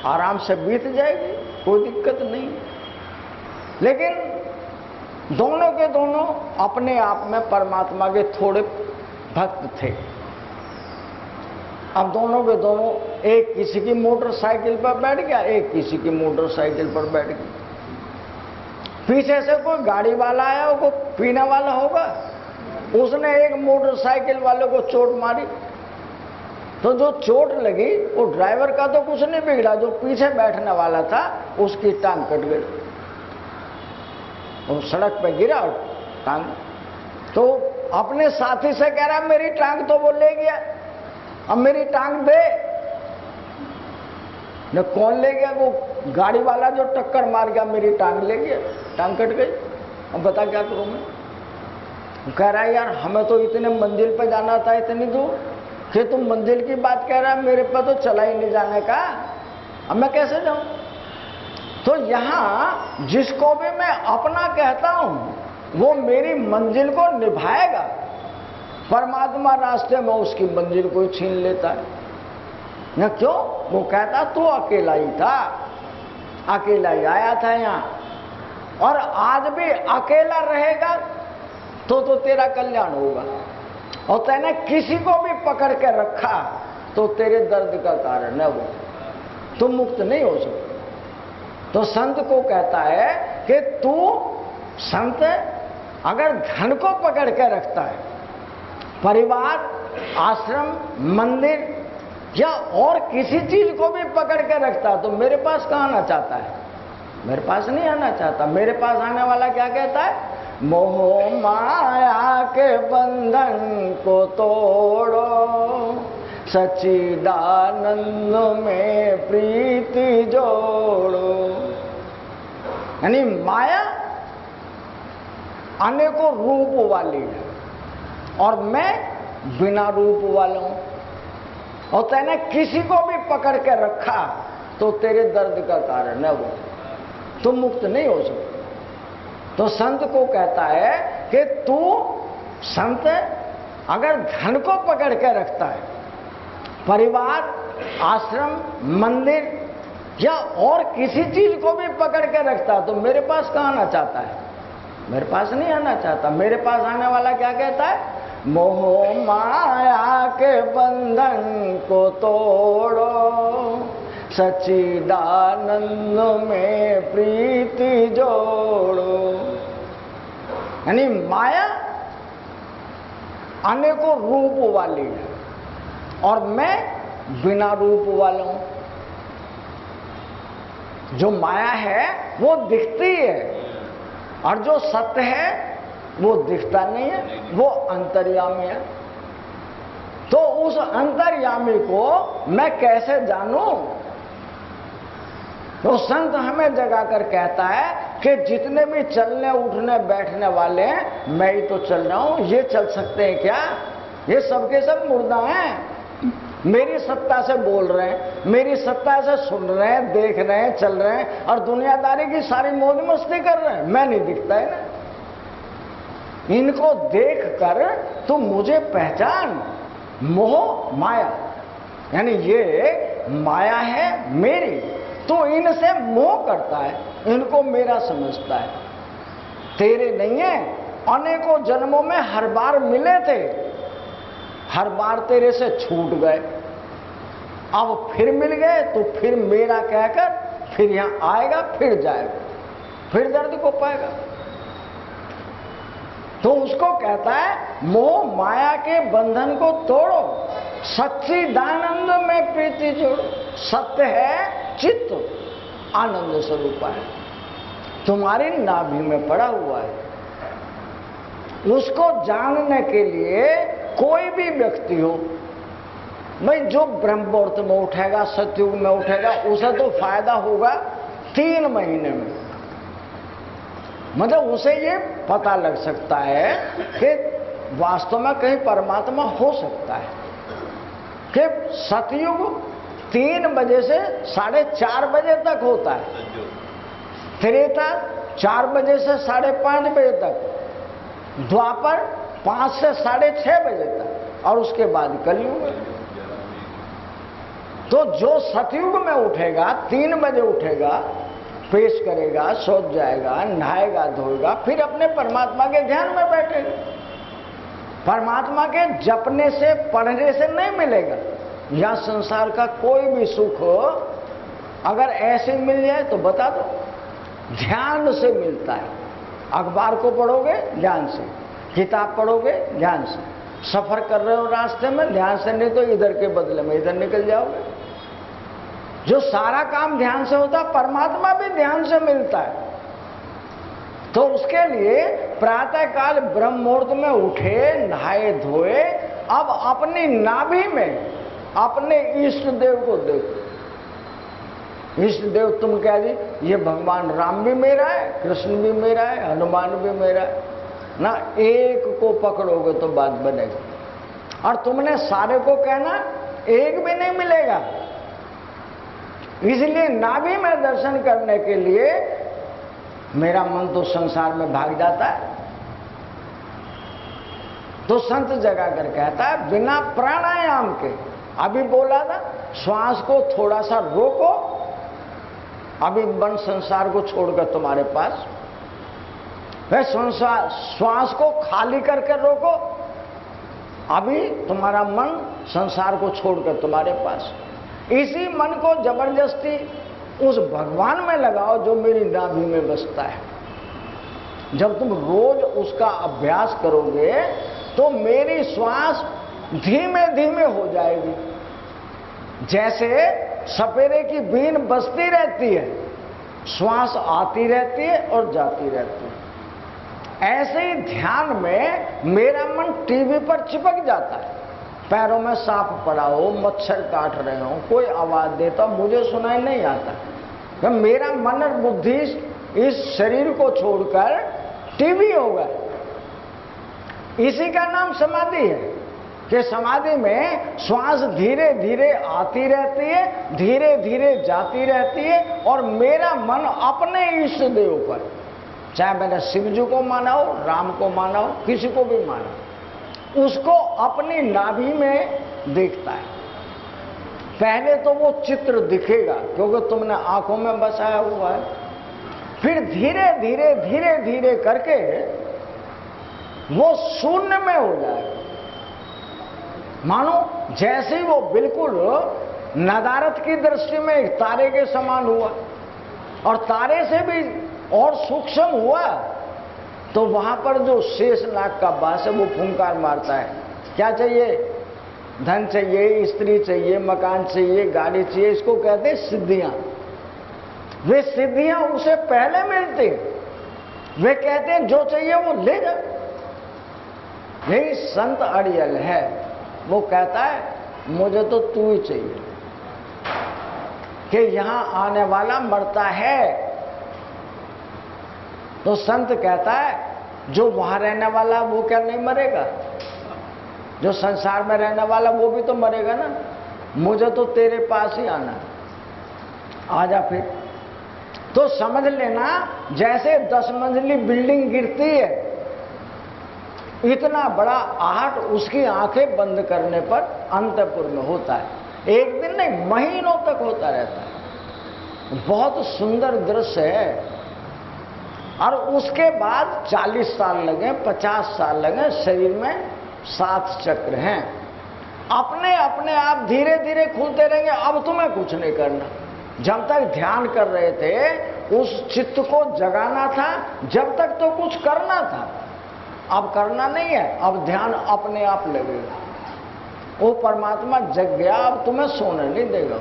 आराम से बीत जाएगी, कोई दिक्कत नहीं। लेकिन दोनों के दोनों अपने आप में परमात्मा के थोड़े भक्त थे। अब दोनों के दोनों, एक किसी की मोटरसाइकिल पर बैठ गया, एक किसी की मोटरसाइकिल पर बैठ गया। पीछे से कोई गाड़ी वाला आया, वो पीने वाला होगा, उसने एक मोटरसाइकिल वाले को चोट मारी। तो जो चोट लगी वो ड्राइवर का तो कुछ नहीं बिगड़ा, जो पीछे बैठने वाला था उसकी टांग कट गई। वो सड़क पे गिरा और टांग। तो अपने साथी से कह रहा मेरी टांग तो वो ले गया, अब मेरी टांग दे। न कौन ले गया? वो गाड़ी वाला जो टक्कर मार गया, मेरी टांग ले गया, टांग कट गई। अब बता क्या करूं मैं? कह रहा है यार हमें तो इतने मंजिल पे जाना था, इतनी दूर, कि तुम मंजिल की बात कह रहा है, मेरे पे तो चला ही नहीं जाने का, अब मैं कैसे जाऊं? तो यहां जिसको भी मैं अपना कहता हूं वो मेरी मंजिल को निभाएगा। परमात्मा रास्ते में उसकी मंजिल को छीन लेता है न। क्यों? वो कहता तू अकेला ही था, अकेला ही आया था यहां, और आज भी अकेला रहेगा तो तेरा कल्याण होगा। और तैने किसी को भी पकड़ के रखा तो तेरे दर्द का कारण है वो, तुम मुक्त नहीं हो सकते। तो संत को कहता है कि तू संत अगर धन को पकड़ के रखता है, परिवार, आश्रम, मंदिर या और किसी चीज को भी पकड़ के रखता है, तो मेरे पास कहाँ आना चाहता है? मेरे पास नहीं आना चाहता। मेरे पास आने वाला क्या कहता है? मोह माया के बंधन को तोड़ो, सच्चिदानंद में प्रीति जोड़ो। यानी माया अनेकों रूप वाली है और मैं बिना रूप वाला हूं। और तैने किसी को भी पकड़ के रखा तो तेरे दर्द का कारण है वो, तुम मुक्त नहीं हो सकते। तो संत को कहता है कि तू संत अगर धन को पकड़ के रखता है, परिवार, आश्रम, मंदिर या और किसी चीज को भी पकड़ के रखता है, तो मेरे पास कहाँ आना चाहता है? मेरे पास नहीं आना चाहता। मेरे पास आने वाला क्या कहता है? मोह माया के बंधन को तोड़ो, सच्चिदानंद में प्रीति जोड़ो। यानी माया अनेकों रूप वाली है और मैं बिना रूप वाला हूं। जो माया है वो दिखती है और जो सत्य है वो दिखता नहीं है, वो अंतर्यामी है। तो उस अंतर्यामी को मैं कैसे जानूं? तो संत हमें जगाकर कहता है कि जितने भी चलने उठने बैठने वाले हैं, मैं ही तो चल रहा हूं, ये चल सकते हैं क्या? ये सबके सब मुर्दा हैं। मेरी सत्ता से बोल रहे हैं, मेरी सत्ता से सुन रहे हैं, देख रहे हैं, चल रहे हैं और दुनियादारी की सारी मौज मस्ती कर रहे हैं। मैं नहीं दिखता है ना। इनको देख कर तो मुझे पहचान। मोह माया, यानी ये माया है मेरी, तो इनसे मोह करता है, इनको मेरा समझता है। तेरे नहीं है, अनेकों जन्मों में हर बार मिले थे, हर बार तेरे से छूट गए, अब फिर मिल गए तो फिर मेरा कहकर फिर यहां आएगा, फिर जाएगा, फिर दर्द को पाएगा। तो उसको कहता है मोह माया के बंधन को तोड़ो, सच्चिदानंद में प्रीति जोड़ो। सत्य है चित्त, आनंद स्वरूप है, तुम्हारी नाभि में पड़ा हुआ है। उसको जानने के लिए कोई भी व्यक्ति हो, भाई जो ब्रह्म मुहूर्त में उठेगा, सतयुग में उठेगा, उसे तो फायदा होगा 3 महीने में। मतलब उसे ये पता लग सकता है कि वास्तव में कहीं परमात्मा हो सकता है, कि सतयुग 3 बजे से 4:30 बजे तक होता है, त्रेता 4 बजे से 5:30 बजे तक, द्वापर 5 से 6:30 बजे तक और उसके बाद कलयुग। तो जो सतयुग में उठेगा, 3 बजे उठेगा, पेश करेगा, सोच जाएगा, नहाएगा, धोएगा, फिर अपने परमात्मा के ध्यान में बैठेगा। परमात्मा के जपने से, पढ़ने से नहीं मिलेगा। या संसार का कोई भी सुख अगर ऐसे मिल जाए तो बता दो, ध्यान से मिलता है। अखबार को पढ़ोगे ध्यान से, किताब पढ़ोगे ध्यान से, सफर कर रहे हो रास्ते में ध्यान से, नहीं तो इधर के बदले में इधर निकल जाओगे। जो सारा काम ध्यान से होता है, परमात्मा भी ध्यान से मिलता है। तो उसके लिए प्रातः काल ब्रह्म मुहूर्त में उठे, नहाए धोए, अब अपनी नाभि में अपने इष्ट देव को देखो। इष्ट देव तुम कह दी, ये भगवान राम भी मेरा है, कृष्ण भी मेरा है, हनुमान भी मेरा है ना। एक को पकड़ोगे तो बात बनेगी, और तुमने सारे को कहना, एक भी नहीं मिलेगा। इसलिए नाभि में दर्शन करने के लिए मेरा मन तो संसार में भाग जाता है। तो संत जगा कर कहता है बिना प्राणायाम के, अभी बोला था श्वास को थोड़ा सा रोको, अभी मन संसार को छोड़कर तुम्हारे पास, वह श्वास को खाली करके रोको, अभी तुम्हारा मन संसार को छोड़कर तुम्हारे पास। इसी मन को जबरदस्ती उस भगवान में लगाओ जो मेरी नाभि में बसता है। जब तुम रोज उसका अभ्यास करोगे तो मेरी श्वास धीमे धीमे हो जाएगी। जैसे सपेरे की बीन बसती रहती है, श्वास आती रहती है और जाती रहती है, ऐसे ही ध्यान में मेरा मन टीवी पर चिपक जाता है। पैरों में सांप पड़ा हो, मच्छर काट रहे हो, कोई आवाज देता मुझे सुनाई नहीं आता, तो मेरा मन और बुद्धि इस शरीर को छोड़कर टीवी हो गए। इसी का नाम समाधि है कि समाधि में श्वास धीरे धीरे आती रहती है, धीरे धीरे जाती रहती है, और मेरा मन अपने इष्ट देव पर, चाहे मैंने शिव जी को माना हो, राम को माना हो, किसी को भी माना, उसको अपनी नाभि में देखता है। पहले तो वो चित्र दिखेगा क्योंकि तुमने आंखों में बसाया हुआ है, फिर धीरे धीरे धीरे धीरे करके वो शून्य में हो जाएगा। मानो जैसे ही वो बिल्कुल नदारत की दृष्टि में एक तारे के समान हुआ और तारे से भी और सूक्ष्म हुआ, तो वहां पर जो शेष नाग का बास है वो फुंकार मारता है, क्या चाहिए? धन चाहिए, स्त्री चाहिए, मकान चाहिए, गाड़ी चाहिए। इसको कहते हैं सिद्धियां। वे सिद्धियां उसे पहले मिलती, वे कहते हैं जो चाहिए वो ले जा। यही संत अड़ियल है, वो कहता है मुझे तो तू ही चाहिए। कि यहां आने वाला मरता है, तो संत कहता है जो वहां रहने वाला वो क्या नहीं मरेगा? जो संसार में रहने वाला वो भी तो मरेगा ना। मुझे तो तेरे पास ही आना, आजा फिर। तो समझ लेना जैसे 10 मंजिली बिल्डिंग गिरती है, इतना बड़ा आहट उसकी आंखें बंद करने पर अंतःपुर में होता है। एक दिन नहीं, महीनों तक होता रहता है। बहुत सुंदर दृश्य है। और उसके बाद 40 साल लगे, 50 साल लगे, शरीर में 7 चक्र हैं। अपने अपने आप धीरे धीरे खुलते रहेंगे। अब तुम्हें कुछ नहीं करना। जब तक ध्यान कर रहे थे उस चित्त को जगाना था, जब तक तो कुछ करना था। अब करना नहीं है, अब ध्यान अपने आप लगेगा। वो परमात्मा जग गया, अब तुम्हें सोने नहीं देगा।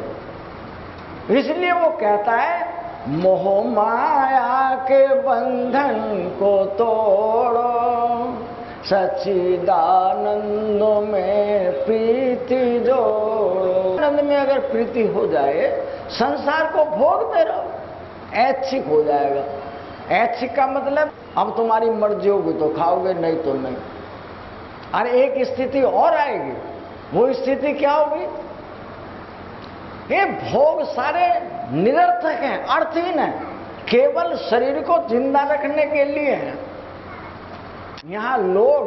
इसलिए वो कहता है मोह माया के बंधन को तोड़ो, सच्चिदानंद में प्रीति जोड़ो। आनंद में अगर प्रीति हो जाए, संसार को भोगते रहो, ऐच्छिक हो जाएगा। ऐच्छिक का मतलब अब तुम्हारी मर्जी होगी तो खाओगे, नहीं तो नहीं। और एक स्थिति और आएगी, वो स्थिति क्या होगी? ये भोग सारे निरर्थक हैं, अर्थहीन है, केवल शरीर को जिंदा रखने के लिए है। यहां लोग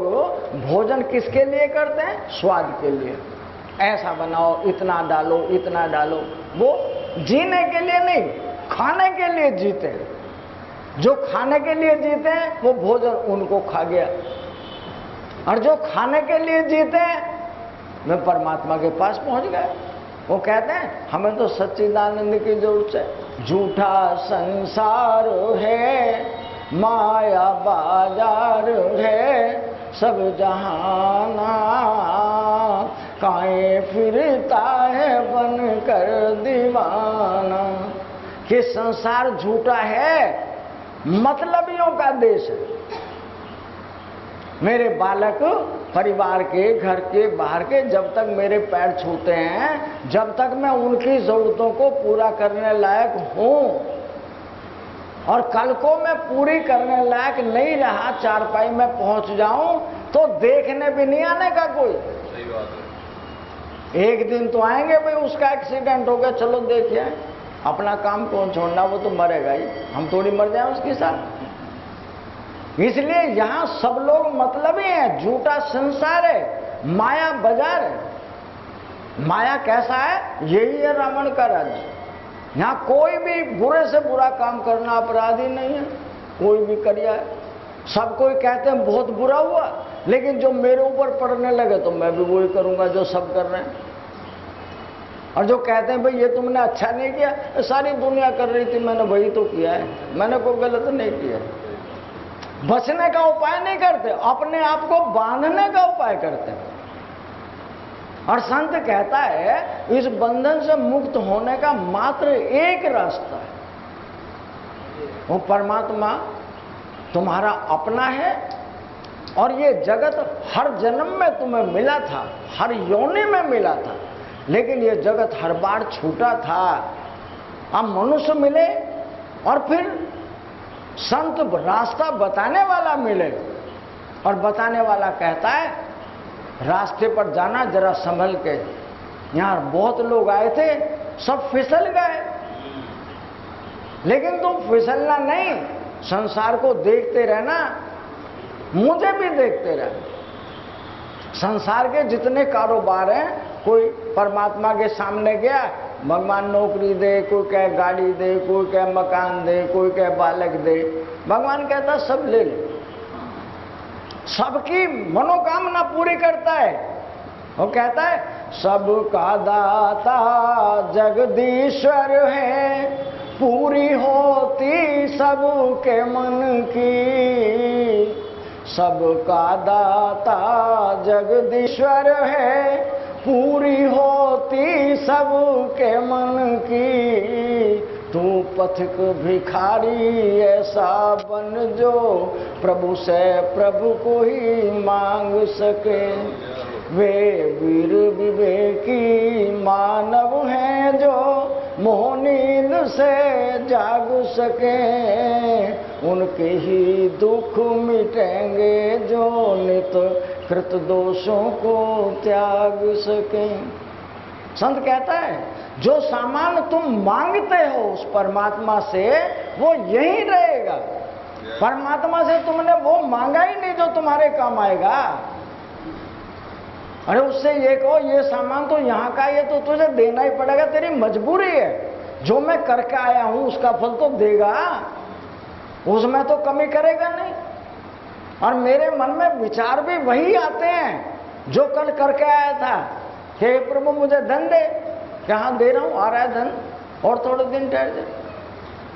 भोजन किसके लिए करते हैं? स्वाद के लिए। ऐसा बनाओ, इतना डालो, इतना डालो। वो जीने के लिए नहीं, खाने के लिए जीते हैं। जो खाने के लिए जीते हैं वो भोजन उनको खा गया, और जो खाने के लिए जीते हैं वे परमात्मा के पास पहुंच गए। वो कहते हैं हमें तो सच्चिदानंद की जरूरत है। झूठा संसार है, माया बाजार है, सब जहाना काहे फिरता है बन कर दीवाना। कि संसार झूठा है, मतलबियों का देश है। मेरे बालक परिवार के, घर के, बाहर के जब तक मेरे पैर छूते हैं, जब तक मैं उनकी जरूरतों को पूरा करने लायक हूं, और कल को मैं पूरी करने लायक नहीं रहा, चारपाई में पहुंच जाऊं, तो देखने भी नहीं आने का कोई। सही बात है। एक दिन तो आएंगे भाई, उसका एक्सीडेंट हो गया, चलो देखिए। अपना काम कौन छोड़ना, वो तो मरेगा ही, हम थोड़ी मर जाए उसके साथ। इसलिए यहां सब लोग मतलबी हैं। झूठा संसार है, माया बाजार है। माया कैसा है? यही है रावण का राज्य। यहां कोई भी बुरे से बुरा काम करना अपराधी नहीं है, कोई भी करिया है। सब कोई कहते हैं बहुत बुरा हुआ, लेकिन जो मेरे ऊपर पड़ने लगे तो मैं भी वही करूंगा जो सब कर रहे हैं। और जो कहते हैं भाई ये तुमने अच्छा नहीं किया, सारी दुनिया कर रही थी, मैंने वही तो किया है, मैंने कोई गलत नहीं किया। बचने का उपाय नहीं करते, अपने आप को बांधने का उपाय करते हैं। और संत कहता है इस बंधन से मुक्त होने का मात्र एक रास्ता है, वो परमात्मा तुम्हारा अपना है। और ये जगत हर जन्म में तुम्हें मिला था, हर योनि में मिला था, लेकिन ये जगत हर बार छूटा था। अब मनुष्य मिले और फिर संत रास्ता बताने वाला मिले, और बताने वाला कहता है रास्ते पर जाना जरा संभल के। यहां बहुत लोग आए थे, सब फिसल गए, लेकिन तुम फिसलना नहीं, संसार को देखते रहना, मुझे भी देखते रहना। संसार के जितने कारोबार हैं, कोई परमात्मा के सामने गया, भगवान नौकरी दे, कोई कहे गाड़ी दे, कोई कहे मकान दे, कोई कहे बालक दे, भगवान कहता सब ले ले, सबकी मनोकामना पूरी करता है। वो कहता है सबका दाता जगदीश्वर है, पूरी होती सबके मन की। सबका दाता जगदीश्वर है, पूरी होती सबके मन की। तू पथिक भिखारी ऐसा बन जो प्रभु से प्रभु को ही मांग सके। वे वीर विवेकी मानव हैं जो मोह नींद से जाग सके। उनके ही दुख मिटेंगे जो नित कृत दोषों को त्याग सके। संत कहता है जो सामान तुम मांगते हो उस परमात्मा से वो यही रहेगा। परमात्मा से तुमने वो मांगा ही नहीं जो तुम्हारे काम आएगा। अरे उससे ये कहो ये सामान तो यहाँ का, ये तो तुझे देना ही पड़ेगा, तेरी मजबूरी है। जो मैं करके आया हूं उसका फल तो देगा, उसमें तो कमी करेगा नहीं। और मेरे मन में विचार भी वही आते हैं जो कल करके आया था कि हे प्रभु मुझे धन दे। कहाँ दे रहा हूं, आ रहा है धन, और थोड़े दिन ठहर जाए।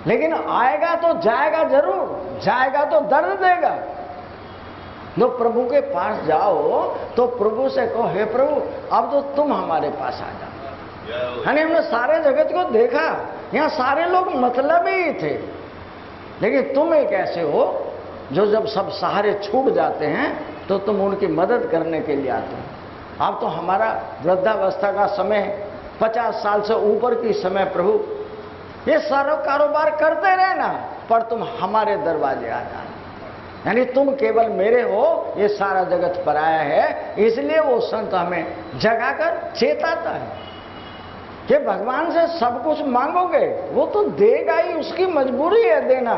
लेकिन आएगा तो जाएगा जरूर, जाएगा तो दर्द देगा। तो प्रभु के पास जाओ तो प्रभु से कहो हे प्रभु अब तो तुम हमारे पास आ जाओ। यानी हमने सारे जगत को देखा, यहाँ सारे लोग मतलब ही थे, लेकिन तुम एक ऐसे हो जो जब सब सहारे छूट जाते हैं तो तुम उनकी मदद करने के लिए आते हो। अब तो हमारा वृद्धावस्था का समय, 50 साल से ऊपर की समय, प्रभु ये सारा कारोबार करते रहना, पर तुम हमारे दरवाजे आ जाना। यानी तुम केवल मेरे हो, ये सारा जगत पराया है। इसलिए वो संत हमें जगाकर चेताता है कि भगवान से सब कुछ मांगोगे वो तो देगा ही, उसकी मजबूरी है देना।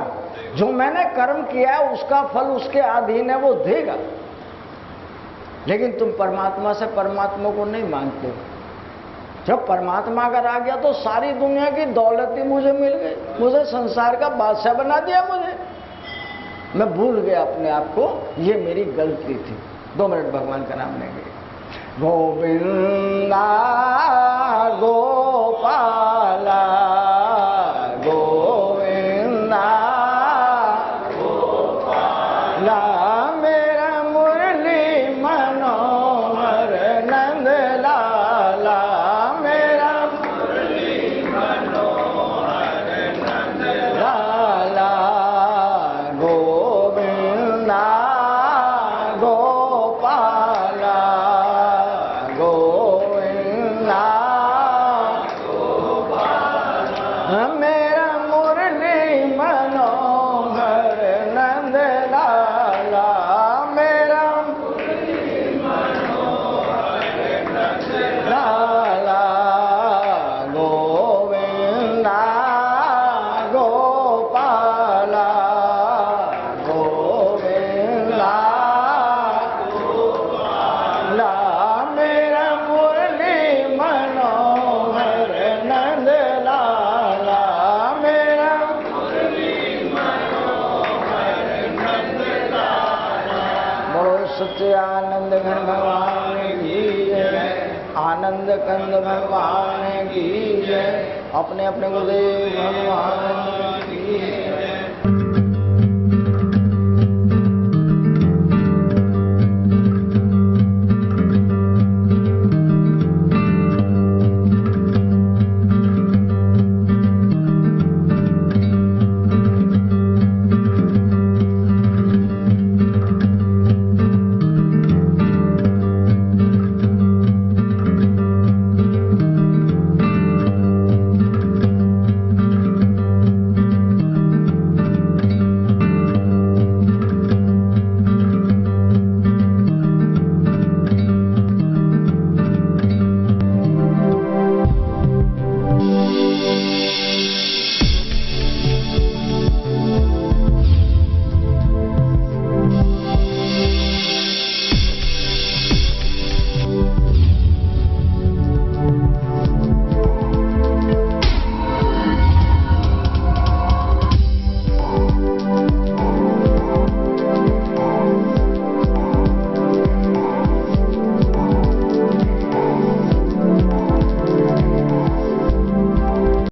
जो मैंने कर्म किया है उसका फल उसके अधीन है, वो देगा। लेकिन तुम परमात्मा से परमात्मा को नहीं मांगते हो। जब परमात्मा अगर आ गया तो सारी दुनिया की दौलत ही मुझे मिल गई, मुझे संसार का बादशाह बना दिया। मुझे, मैं भूल गया अपने आप को, ये मेरी गलती थी। 2 मिनट भगवान का नाम लेंगे। गोविंदा गोपाला गोविंदा गोपाला, मेरा मुरली मनोहर नंद लाला, मेरा मुरली मनोहर नंद लाला। गोविंदा गोपाला गोविंदा गोपाला, मेरा मुरली मनोहर नंद लाला, मेरा मुरली मनोहर नंद लाला। गोविंदा गोपाला गोविंदा गोपाला, मेरा मुरली मनोहर नंद लाला, मेरा मुरली मनोहर नंद लाला। बोलो सच्चे आनंद घन भगवान की जय, आनंद कंद भगवान की जय, अपने अपने गुरुदेव भगवान की